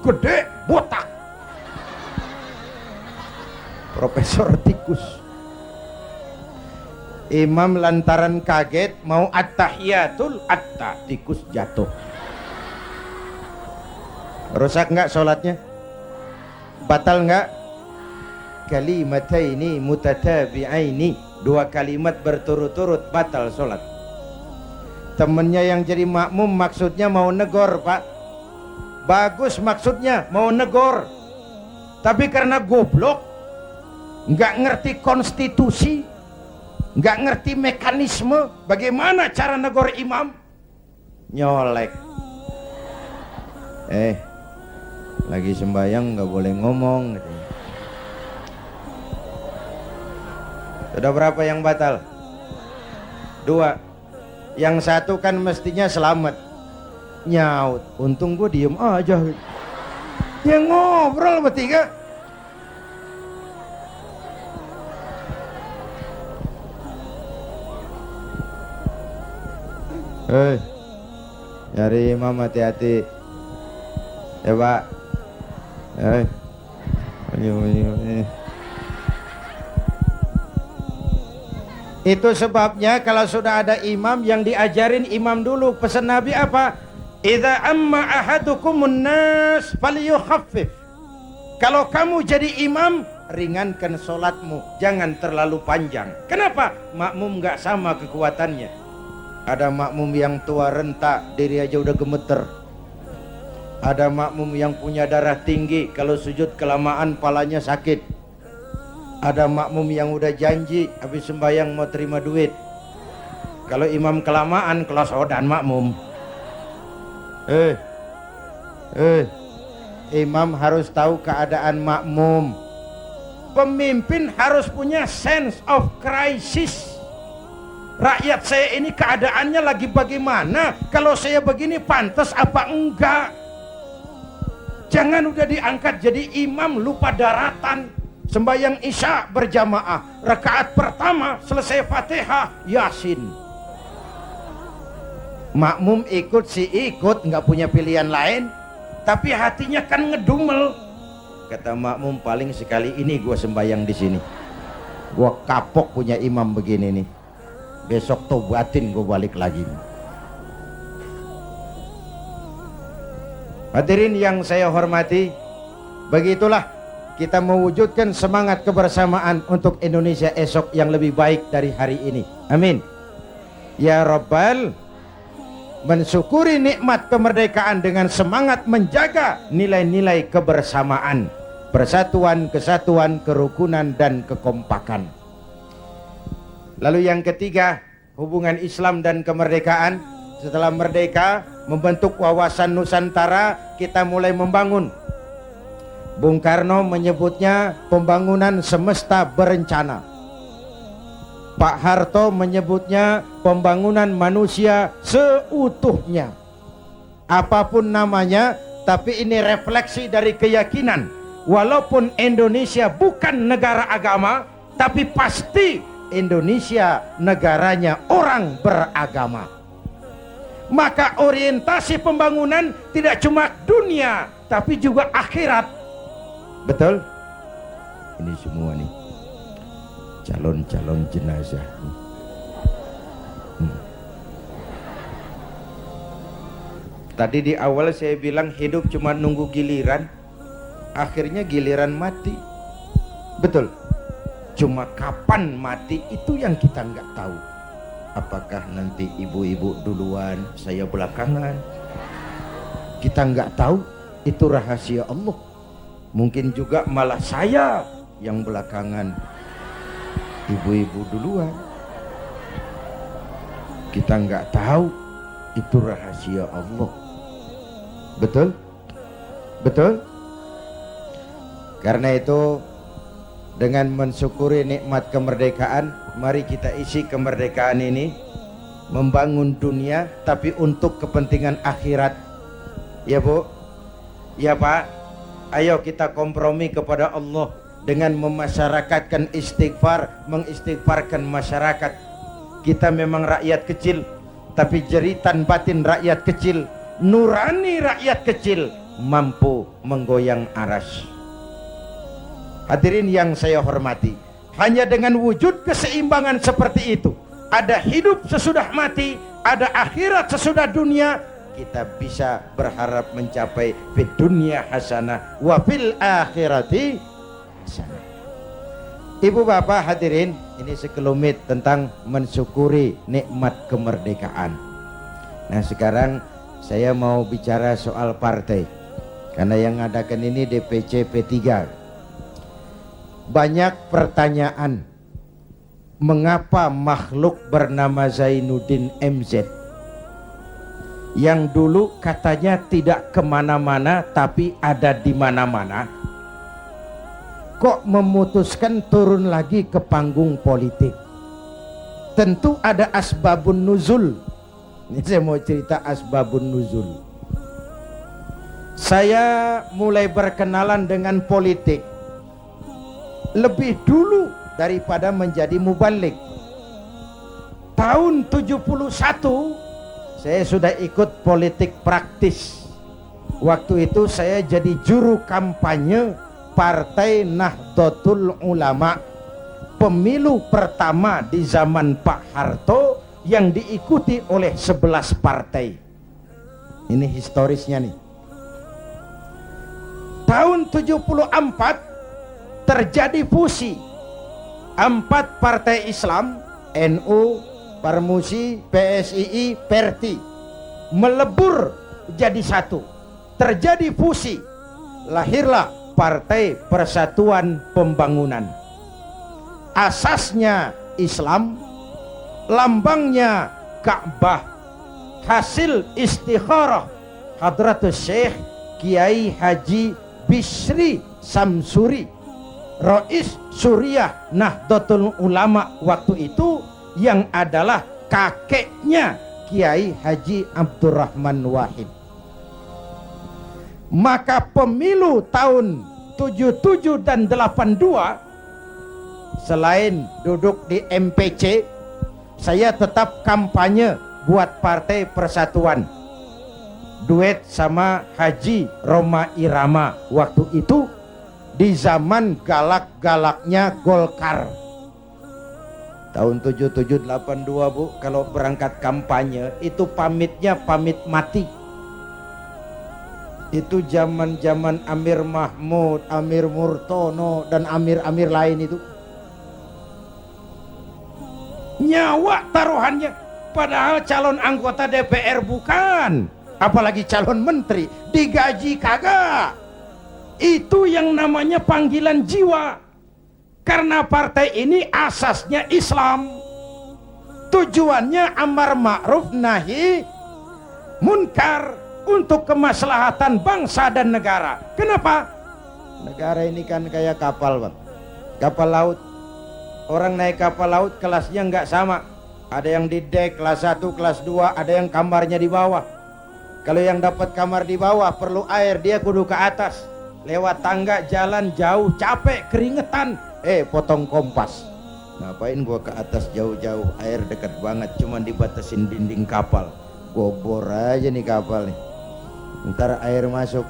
Gede, botak. Profesor tikus. Imam lantaran kaget mau at-tahiyatul atta, tikus jatuh. Rusak nggak sholatnya? Batal nggak? Kalimataini mutatabi'aini, 2 kalimat berturut-turut batal sholat. Temennya yang jadi makmum maksudnya mau negor, Pak. Bagus maksudnya mau negor, tapi karena goblok, nggak ngerti konstitusi, nggak ngerti mekanisme bagaimana cara negor imam, nyolek. Lagi sembahyang nggak boleh ngomong. Sudah berapa yang batal? 2. Yang 1 kan mestinya selamat. Nyaut, untung gue diem aja. Ya ngobrol bertiga. Nyari imam hati-hati ya, Pak. Itu sebabnya kalau sudah ada imam yang diajarin imam dulu. Pesan Nabi apa? Idza amma ahadukumun nas falyukhaffif. Kalau kamu jadi imam, ringankan sholatmu, jangan terlalu panjang. Kenapa? Makmum nggak sama kekuatannya. Ada makmum yang tua renta, diri aja udah gemeter. Ada makmum yang punya darah tinggi, kalau sujud kelamaan palanya sakit. Ada makmum yang udah janji habis sembahyang mau terima duit. Kalau imam kelamaan kelosodan makmum. Imam harus tahu keadaan makmum. Pemimpin harus punya sense of crisis. Rakyat saya ini keadaannya lagi bagaimana? Kalau saya begini pantas apa enggak? Jangan udah diangkat jadi imam lupa daratan. Sembahyang isya berjamaah, rakaat pertama selesai Fatihah, Yasin. Makmum ikut si ikut, nggak punya pilihan lain, tapi hatinya kan ngedumel. Kata makmum, paling sekali ini gua sembahyang di sini. Gua kapok punya imam begini nih. Besok tobatin gua balik lagi. Hadirin yang saya hormati, begitulah kita mewujudkan semangat kebersamaan untuk Indonesia esok yang lebih baik dari hari ini. Amin. Ya Rabbal, mensyukuri nikmat kemerdekaan dengan semangat menjaga nilai-nilai kebersamaan, persatuan, kesatuan, kerukunan, dan kekompakan. Lalu yang ketiga, hubungan Islam dan kemerdekaan. Setelah merdeka, membentuk wawasan Nusantara, kita mulai membangun. Bung Karno menyebutnya pembangunan semesta berencana. Pak Harto menyebutnya pembangunan manusia seutuhnya. Apapun namanya, tapi ini refleksi dari keyakinan. Walaupun Indonesia bukan negara agama, tapi pasti Indonesia negaranya orang beragama. Maka orientasi pembangunan tidak cuma dunia, tapi juga akhirat. Betul? Ini semua nih calon-calon jenazah. Tadi di awal saya bilang hidup cuma nunggu giliran, akhirnya giliran mati. Betul? Cuma kapan mati itu yang kita nggak tahu. Apakah nanti ibu-ibu duluan, saya belakangan? Kita nggak tahu, itu rahasia Allah. Mungkin juga malah saya yang belakangan, ibu-ibu duluan. Kita nggak tahu, itu rahasia Allah. Betul? Betul? Karena itu, dengan mensyukuri nikmat kemerdekaan, mari kita isi kemerdekaan ini membangun dunia, tapi untuk kepentingan akhirat. Ya Bu, ya Pak, ayo kita kompromi kepada Allah dengan memasyarakatkan istighfar, mengistighfarkan masyarakat. Kita memang rakyat kecil, tapi jeritan batin rakyat kecil, nurani rakyat kecil, mampu menggoyang aras. Hadirin yang saya hormati, hanya dengan wujud keseimbangan seperti itu, ada hidup sesudah mati, ada akhirat sesudah dunia, kita bisa berharap mencapai fid dunya hasanah wa fil akhirati hasanah. Ibu bapak hadirin, ini sekelumit tentang mensyukuri nikmat kemerdekaan. Nah sekarang saya mau bicara soal partai, karena yang ngadakan ini DPC P3. Banyak pertanyaan, mengapa makhluk bernama Zainuddin MZ yang dulu katanya tidak kemana-mana tapi ada di mana-mana, kok memutuskan turun lagi ke panggung politik? Tentu ada asbabun nuzul. Ini saya mau cerita asbabun nuzul. Saya mulai berkenalan dengan politik lebih dulu daripada menjadi mubalik. Tahun 71 saya sudah ikut politik praktis. Waktu itu saya jadi juru kampanye Partai Nahdlatul Ulama, pemilu pertama di zaman Pak Harto yang diikuti oleh 11 partai. Ini historisnya nih. Tahun 74 terjadi fusi 4 partai Islam, NU, Parmusi, PSII, Perti, melebur jadi satu. Terjadi fusi, lahirlah Partai Persatuan Pembangunan. Asasnya Islam, lambangnya Ka'bah, hasil istikharah Hadratus Syekh Kiai Haji Bisri Samsuri, Rais Suriah Nahdlatul Ulama waktu itu, yang adalah kakeknya Kiai Haji Abdurrahman Wahid. Maka pemilu tahun 77 dan 82, selain duduk di MPC, saya tetap kampanye buat Partai Persatuan, duet sama Haji Roma Irama waktu itu, di zaman galak-galaknya Golkar. Tahun 77 82 Bu, kalau berangkat kampanye itu pamitnya pamit mati. Itu zaman-zaman Amir Mahmud, Amir Murtono dan amir-amir lain itu. Nyawa taruhannya, padahal calon anggota DPR bukan, apalagi calon menteri, digaji kagak. Itu yang namanya panggilan jiwa. Karena partai ini asasnya Islam, tujuannya amar ma'ruf nahi munkar, untuk kemaslahatan bangsa dan negara. Kenapa? Negara ini kan kayak kapal Bang, kapal laut. Orang naik kapal laut kelasnya nggak sama. Ada yang di dek kelas 1, kelas 2, ada yang kamarnya di bawah. Kalau yang dapat kamar di bawah perlu air, dia kudu ke atas. Lewat tangga, jalan jauh, capek, keringetan, potong kompas. Ngapain gua ke atas jauh-jauh, air dekat banget, cuman dibatasin dinding kapal. Gua bor aja nih kapal nih. Ntar air masuk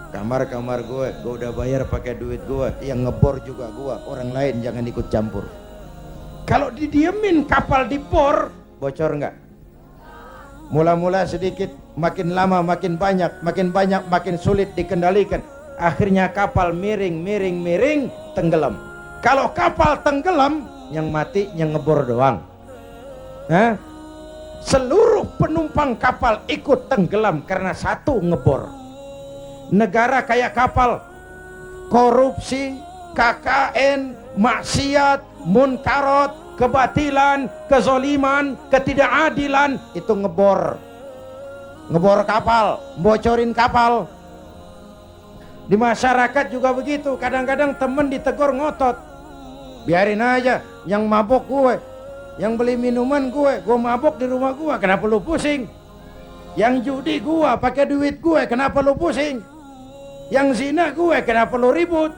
kamar-kamar gue udah bayar pakai duit gue, yang ngebor juga gue, orang lain jangan ikut campur. Kalau didiemin kapal dibor, bocor nggak? Mula-mula sedikit, makin lama makin banyak, makin sulit dikendalikan. Akhirnya kapal miring, tenggelam. Kalau kapal tenggelam, yang mati yang ngebor doang. Hah? Seluruh penumpang kapal ikut tenggelam karena satu ngebor. Negara kayak kapal, korupsi, KKN, maksiat, munkarot, kebatilan, kezoliman, ketidakadilan, itu ngebor kapal, bocorin kapal. Di masyarakat juga begitu. Kadang-kadang temen ditegur ngotot, biarin aja, yang mabok gue, yang beli minuman gue mabok di rumah gue, kenapa lu pusing? Yang judi gue pakai duit gue, kenapa lu pusing? Yang zina gue, kenapa lu ribut?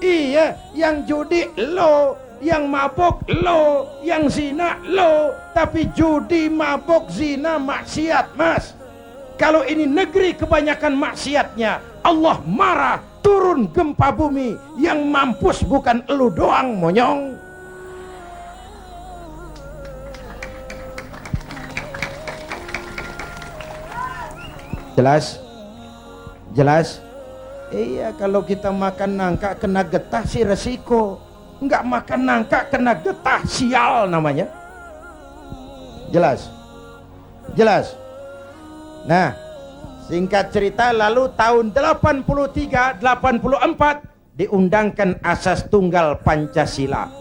Iya, yang judi lo, yang mabok lo, yang zina lo. Tapi judi, mabok, zina, maksiat, mas. Kalau ini negeri kebanyakan maksiatnya, Allah marah, turun gempa bumi. Yang mampus bukan elu doang, monyong. Jelas? Jelas? Iya, kalau kita makan nangka kena getah sih resiko. Enggak makan nangka kena getah, sial namanya. Jelas? Jelas? Nah, singkat cerita, lalu tahun 83-84 diundangkan asas tunggal Pancasila.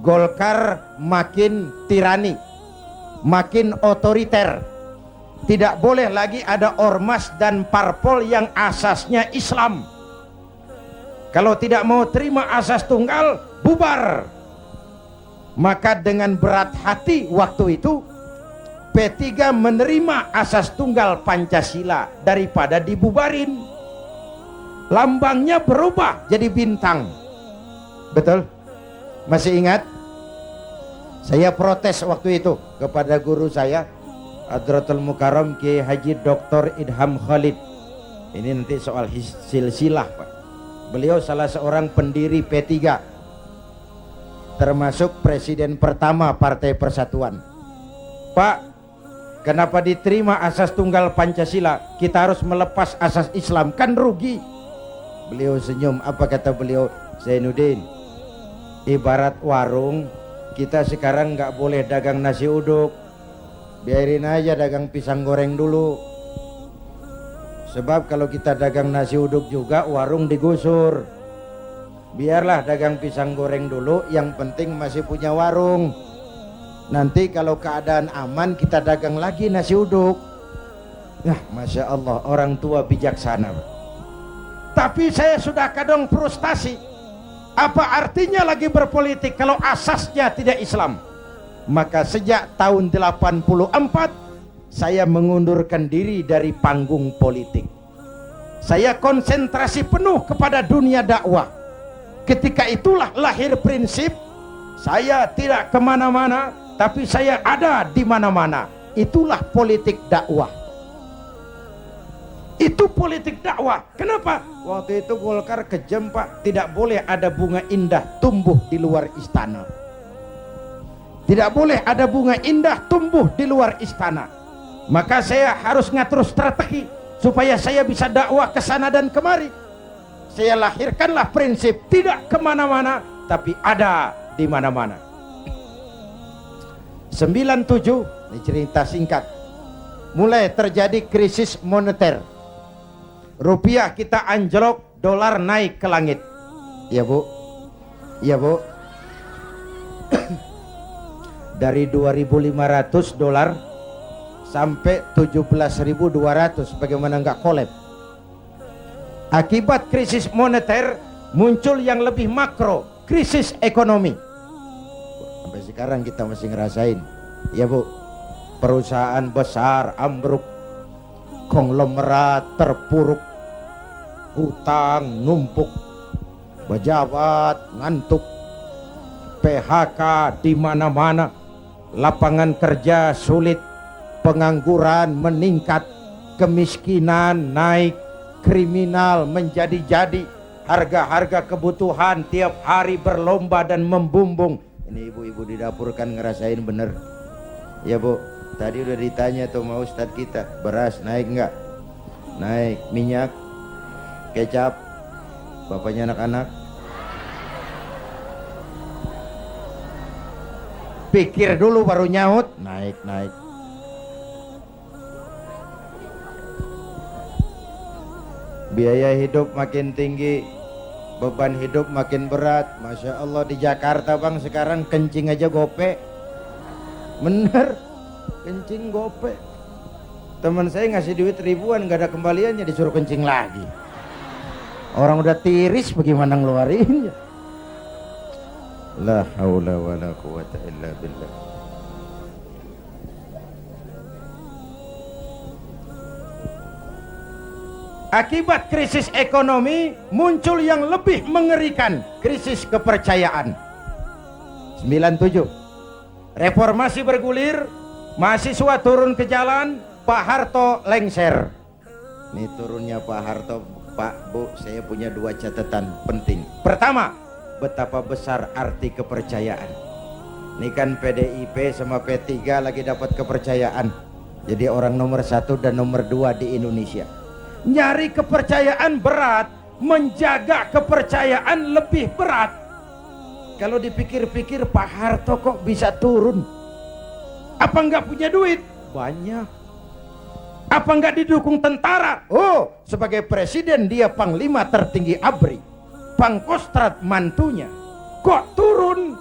Golkar makin tirani, makin otoriter. Tidak boleh lagi ada ormas dan parpol yang asasnya Islam. Kalau tidak mau terima asas tunggal, bubar. Maka dengan berat hati waktu itu P3 menerima asas tunggal Pancasila daripada dibubarin. Lambangnya berubah jadi bintang. Betul? Masih ingat? Saya protes waktu itu kepada guru saya, Hadratul Mukarram Kiai Haji Dr. Idham Khalid. Ini nanti soal silsilah, Pak. Beliau salah seorang pendiri P3, termasuk presiden pertama Partai Persatuan. Pak, kenapa diterima asas tunggal Pancasila? Kita harus melepas asas Islam, kan rugi. Beliau senyum. Apa kata beliau? Zainuddin, ibarat warung, kita sekarang nggak boleh dagang nasi uduk, biarin aja dagang pisang goreng dulu. Sebab kalau kita dagang nasi uduk juga warung digusur. Biarlah dagang pisang goreng dulu, yang penting masih punya warung. Nanti kalau keadaan aman kita dagang lagi nasi uduk. Nah, Masya Allah, orang tua bijaksana. Tapi saya sudah kadang frustasi. Apa artinya lagi berpolitik kalau asasnya tidak Islam? Maka sejak tahun 84 saya mengundurkan diri dari panggung politik. Saya konsentrasi penuh kepada dunia dakwah. Ketika itulah lahir prinsip saya tidak kemana-mana, tapi saya ada di mana-mana. Itulah politik dakwah. Itu politik dakwah. Kenapa? Waktu itu Golkar kejam, Pak. Tidak boleh ada bunga indah tumbuh di luar istana. Tidak boleh ada bunga indah tumbuh di luar istana. Maka saya harus ngatur strategi supaya saya bisa dakwah ke sana dan kemari. Saya lahirkanlah prinsip tidak kemana-mana, tapi ada di mana-mana. 97, ini cerita singkat. Mulai terjadi krisis moneter. Rupiah kita anjlok, dolar naik ke langit. Iya, Bu. Iya, Bu. Dari 2.500 dolar sampai 17.200, bagaimana nggak kolab? Akibat krisis moneter muncul yang lebih makro, krisis ekonomi. Sampai sekarang kita masih ngerasain, ya Bu. Perusahaan besar ambruk, konglomerat terpuruk, hutang numpuk, pejabat ngantuk, PHK di mana-mana, lapangan kerja sulit, pengangguran meningkat, kemiskinan naik, kriminal menjadi-jadi, harga-harga kebutuhan tiap hari berlomba dan membumbung. Ini ibu-ibu di dapur kan ngerasain bener ya Bu? Tadi udah ditanya tuh sama Ustadz kita, beras naik nggak? Naik. Minyak, kecap, bapaknya anak-anak pikir dulu baru nyaut, naik. Biaya hidup makin tinggi, beban hidup makin berat. Masya Allah, di Jakarta Bang sekarang kencing aja gope. Bener, kencing gope. Teman saya ngasih duit ribuan, gak ada kembaliannya, disuruh kencing lagi. Orang udah tiris bagaimana ngeluarinnya? La haula wa la quwata illa billah. Akibat krisis ekonomi muncul yang lebih mengerikan, krisis kepercayaan. 97, reformasi bergulir, mahasiswa turun ke jalan, Pak Harto lengser. Ini turunnya Pak Harto, Pak Bu, saya punya dua catatan penting. Pertama, betapa besar arti kepercayaan. Ini kan PDIP sama P3 lagi dapat kepercayaan, jadi orang nomor 1 dan nomor 2 di Indonesia. Nyari kepercayaan berat, menjaga kepercayaan lebih berat. Kalau dipikir-pikir, Pak Harto kok bisa turun? Apa nggak punya duit? Banyak. Apa nggak didukung tentara? Oh, sebagai presiden dia panglima tertinggi ABRI, Pangkostrat mantunya. Kok turun?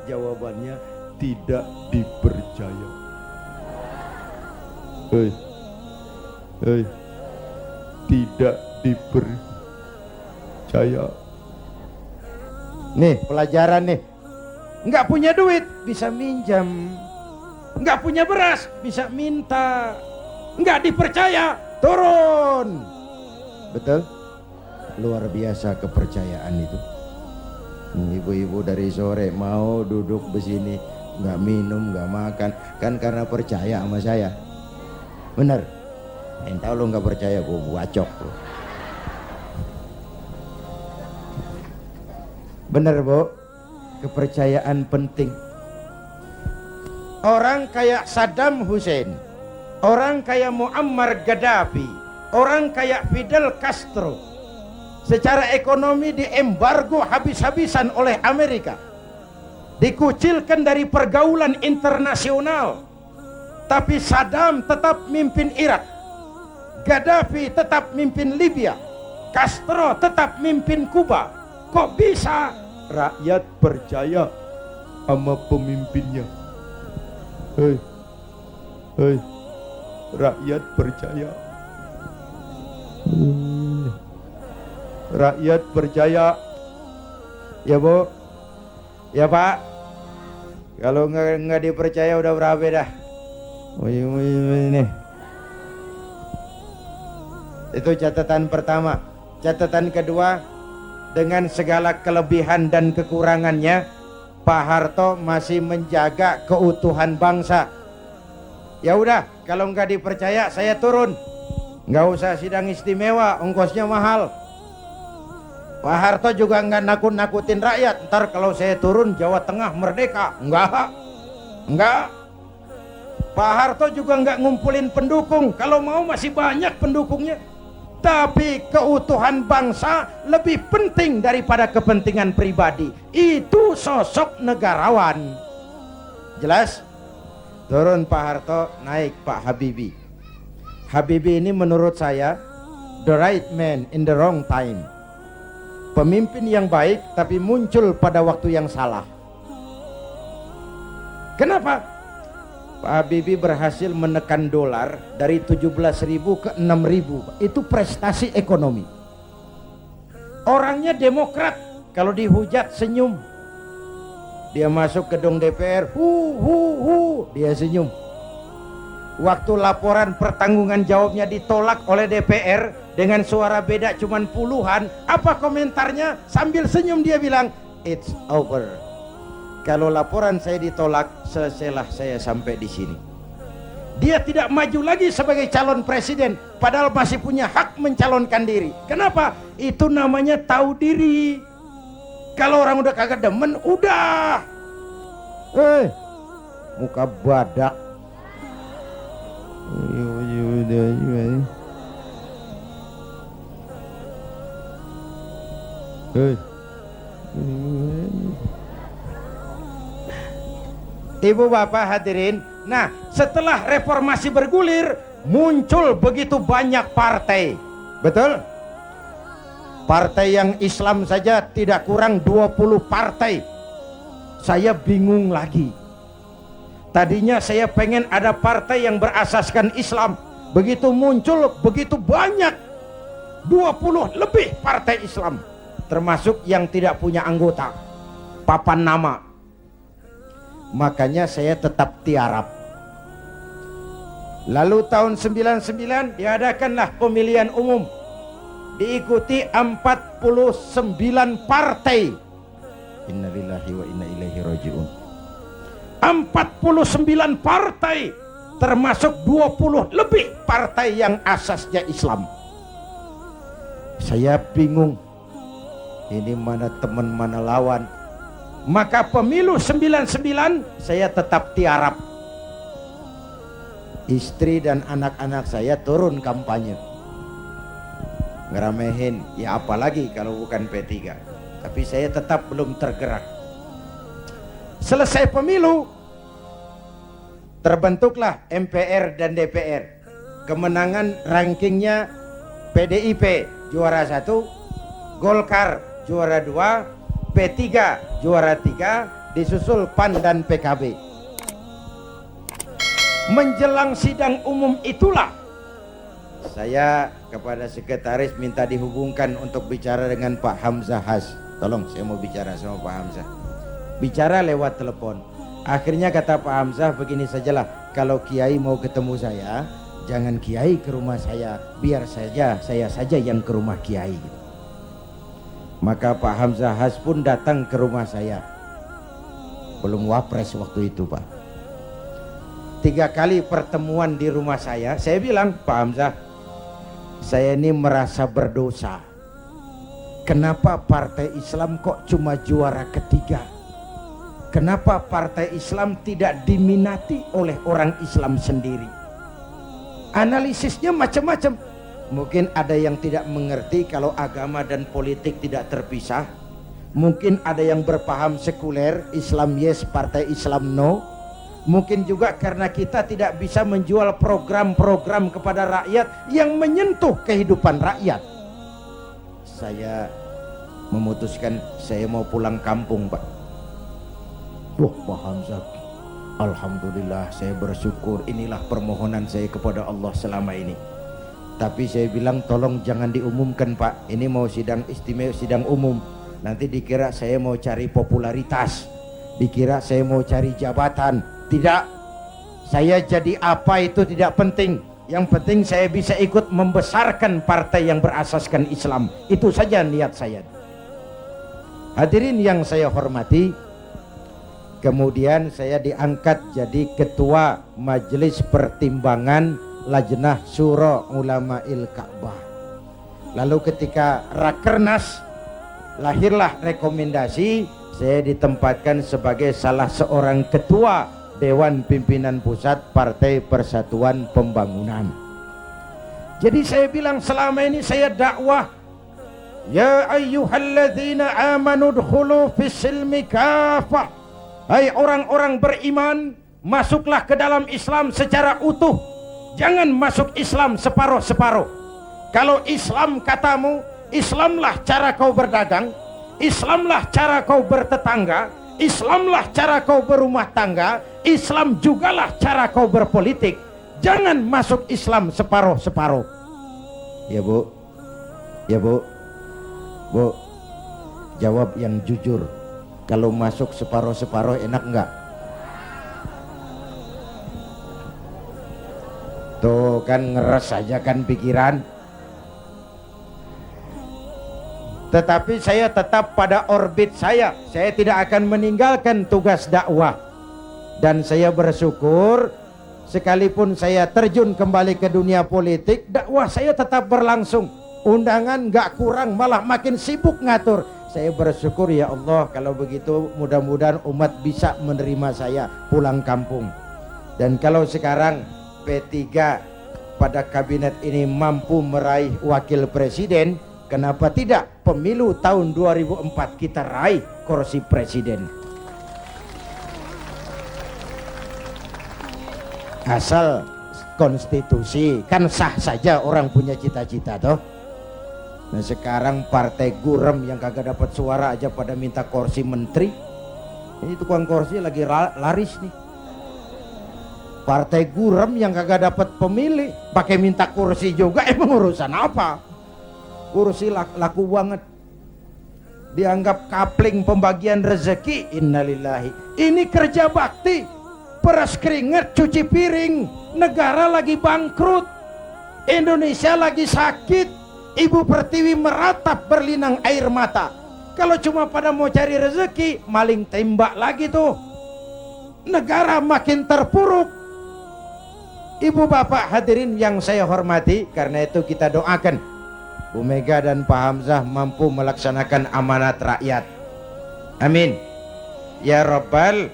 Jawabannya tidak dipercaya. Tidak dipercaya. Nih pelajaran nih. Nggak punya duit bisa minjam, nggak punya beras bisa minta, nggak dipercaya turun. Betul? Luar biasa kepercayaan itu. Ibu-ibu dari sore mau duduk besini, nggak minum, nggak makan, kan karena percaya sama saya. Bener? Entah lu nggak percaya, gua bacok tuh. Bener Bu, kepercayaan penting. Orang kayak Saddam Hussein, orang kayak Muammar Gaddafi, orang kayak Fidel Castro, secara ekonomi diembargo habis-habisan oleh Amerika, dikucilkan dari pergaulan internasional. Tapi Saddam tetap mimpin Irak, Gaddafi tetap mimpin Libya, Castro tetap mimpin Kuba. Kok bisa? Rakyat percaya sama pemimpinnya. Hei, rakyat percaya. Rakyat percaya. Ya Bu, ya Pak. Kalau nggak dipercaya udah berapa dah? Ini. Itu catatan pertama. Catatan kedua, dengan segala kelebihan dan kekurangannya, Pak Harto masih menjaga keutuhan bangsa. Ya udah, kalau nggak dipercaya saya turun. Nggak usah sidang istimewa, ongkosnya mahal. Pak Harto juga nggak nakut-nakutin rakyat. Ntar kalau saya turun Jawa Tengah merdeka. Enggak. Pak Harto juga nggak ngumpulin pendukung. Kalau mau masih banyak pendukungnya. Tapi keutuhan bangsa lebih penting daripada kepentingan pribadi. Itu sosok negarawan. Jelas? Turun Pak Harto, naik Pak Habibie. Habibie ini menurut saya the right man in the wrong time. Pemimpin yang baik tapi muncul pada waktu yang salah. Kenapa? Pak Habibie berhasil menekan dolar dari 17.000 ke 6.000. Itu prestasi ekonomi. Orangnya demokrat, kalau dihujat senyum. Dia masuk gedung DPR, dia senyum. Waktu laporan pertanggungan jawabnya ditolak oleh DPR dengan suara beda cuman puluhan, apa komentarnya? Sambil senyum dia bilang, it's over. Kalau laporan saya ditolak, selesailah saya sampai di sini. Dia tidak maju lagi sebagai calon presiden, padahal masih punya hak mencalonkan diri. Kenapa? Itu namanya tahu diri. Kalau orang udah kagak demen, udah. Muka badak. Ibu bapak hadirin, nah setelah reformasi bergulir, muncul begitu banyak partai. Betul? Partai yang Islam saja tidak kurang 20 partai. Saya bingung lagi. Tadinya saya pengen ada partai yang berasaskan Islam. Begitu muncul begitu banyak, 20 lebih partai Islam, termasuk yang tidak punya anggota, papan nama. Makanya saya tetap tiarap. Lalu tahun 99 diadakanlah pemilihan umum, diikuti 49 partai. Innalillahi wa inna ilaihi raji'un. 49 partai, termasuk 20 lebih partai yang asasnya Islam. Saya bingung, ini mana teman mana lawan. Maka pemilu 99 saya tetap tiarap. Istri dan anak-anak saya turun kampanye, ngeramehin, ya apalagi kalau bukan P3. Tapi saya tetap belum tergerak. Selesai pemilu, terbentuklah MPR dan DPR. Kemenangan rankingnya PDIP juara 1, Golkar juara 2, P3 juara 3, disusul PAN dan PKB. Menjelang sidang umum itulah saya kepada sekretaris minta dihubungkan untuk bicara dengan Pak Hamzah Has. Tolong, saya mau bicara sama Pak Hamzah. Bicara lewat telepon. Akhirnya kata Pak Hamzah, begini sajalah, kalau Kiai mau ketemu saya, jangan Kiai ke rumah saya, biar saja saya saja yang ke rumah Kiai. Maka Pak Hamzah Has pun datang ke rumah saya. Belum wapres waktu itu, Pak. 3 kali pertemuan di rumah saya bilang, Pak Hamzah, saya ini merasa berdosa. Kenapa partai Islam kok cuma juara ketiga? Kenapa partai Islam tidak diminati oleh orang Islam sendiri? Analisisnya macam-macam. Mungkin ada yang tidak mengerti kalau agama dan politik tidak terpisah. Mungkin ada yang berpaham sekuler, Islam yes, partai Islam no. Mungkin juga karena kita tidak bisa menjual program-program kepada rakyat yang menyentuh kehidupan rakyat. Saya memutuskan saya mau pulang kampung, Pak. Wah, Pak Hamzah, alhamdulillah, saya bersyukur. Inilah permohonan saya kepada Allah selama ini. Tapi saya bilang, tolong jangan diumumkan, Pak. Ini mau sidang istimewa, sidang umum. Nanti dikira saya mau cari popularitas, dikira saya mau cari jabatan. Tidak, saya jadi apa itu tidak penting. Yang penting saya bisa ikut membesarkan partai yang berasaskan Islam. Itu saja niat saya. Hadirin yang saya hormati, kemudian saya diangkat jadi ketua Majelis Pertimbangan Lajnah Syura Ulama'il Ka'bah. Lalu ketika Rakernas, lahirlah rekomendasi saya ditempatkan sebagai salah seorang ketua Dewan Pimpinan Pusat Partai Persatuan Pembangunan. Jadi saya bilang selama ini saya dakwah, ya ayyuhalladzina amanu dkhulu fis-silmi kafah. Hai orang-orang beriman, masuklah ke dalam Islam secara utuh. Jangan masuk Islam separuh-separuh. Kalau Islam katamu, Islamlah cara kau berdagang, Islamlah cara kau bertetangga, Islamlah cara kau berumah tangga, Islam jugalah cara kau berpolitik. Jangan masuk Islam separuh-separuh. Ya Bu, ya Bu, Bu, jawab yang jujur. Kalau masuk separuh-separuh enak enggak? Tuh kan ngeres aja kan pikiran. Tetapi saya tetap pada orbit saya. Saya tidak akan meninggalkan tugas dakwah. Dan saya bersyukur, sekalipun saya terjun kembali ke dunia politik, dakwah saya tetap berlangsung. Undangan gak kurang, malah makin sibuk ngatur. Saya bersyukur, ya Allah, kalau begitu mudah-mudahan umat bisa menerima saya pulang kampung. Dan kalau sekarang P3 pada kabinet ini mampu meraih wakil presiden, kenapa tidak pemilu tahun 2004 kita raih kursi presiden? Asal konstitusi kan sah saja, orang punya cita-cita toh. Nah sekarang partai gurem yang kagak dapat suara aja pada minta kursi menteri. Ini tukang kursi lagi laris nih. Partai gurem yang kagak dapat pemilih pakai minta kursi juga, emang urusan apa? Kursi laku banget. Dianggap kapling pembagian rezeki. Innalillahi. Ini kerja bakti, peras keringat, cuci piring. Negara lagi bangkrut, Indonesia lagi sakit. Ibu Pertiwi meratap berlinang air mata. Kalau cuma pada mau cari rezeki, maling tembak lagi tuh. Negara makin terpuruk. Ibu bapak hadirin yang saya hormati, karena itu kita doakan Bu Mega dan Pak Hamzah mampu melaksanakan amanat rakyat. Amin ya Rabbal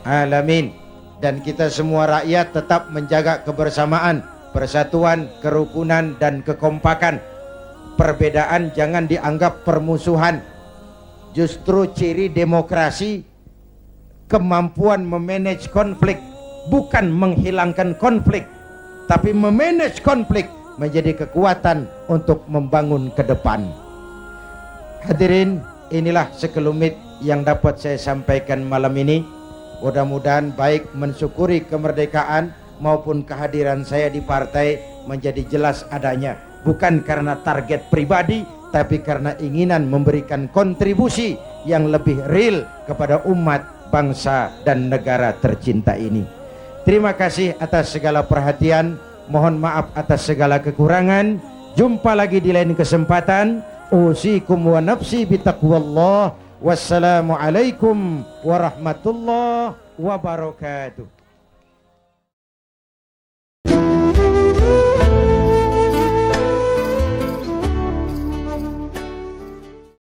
Alamin. Dan kita semua rakyat tetap menjaga kebersamaan, persatuan, kerukunan, dan kekompakan. Perbedaan jangan dianggap permusuhan. Justru ciri demokrasi kemampuan memanage konflik, bukan menghilangkan konflik, tapi memanage konflik menjadi kekuatan untuk membangun ke depan. Hadirin, inilah sekelumit yang dapat saya sampaikan malam ini. Mudah-mudahan baik mensyukuri kemerdekaan maupun kehadiran saya di partai menjadi jelas adanya, bukan karena target pribadi, tapi karena inginan memberikan kontribusi yang lebih real kepada umat, bangsa, dan negara tercinta ini. Terima kasih atas segala perhatian. Mohon maaf atas segala kekurangan. Jumpa lagi di lain kesempatan. Usikum wa nafsi bitaqwallah. Wassalamualaikum warahmatullahi wabarakatuh.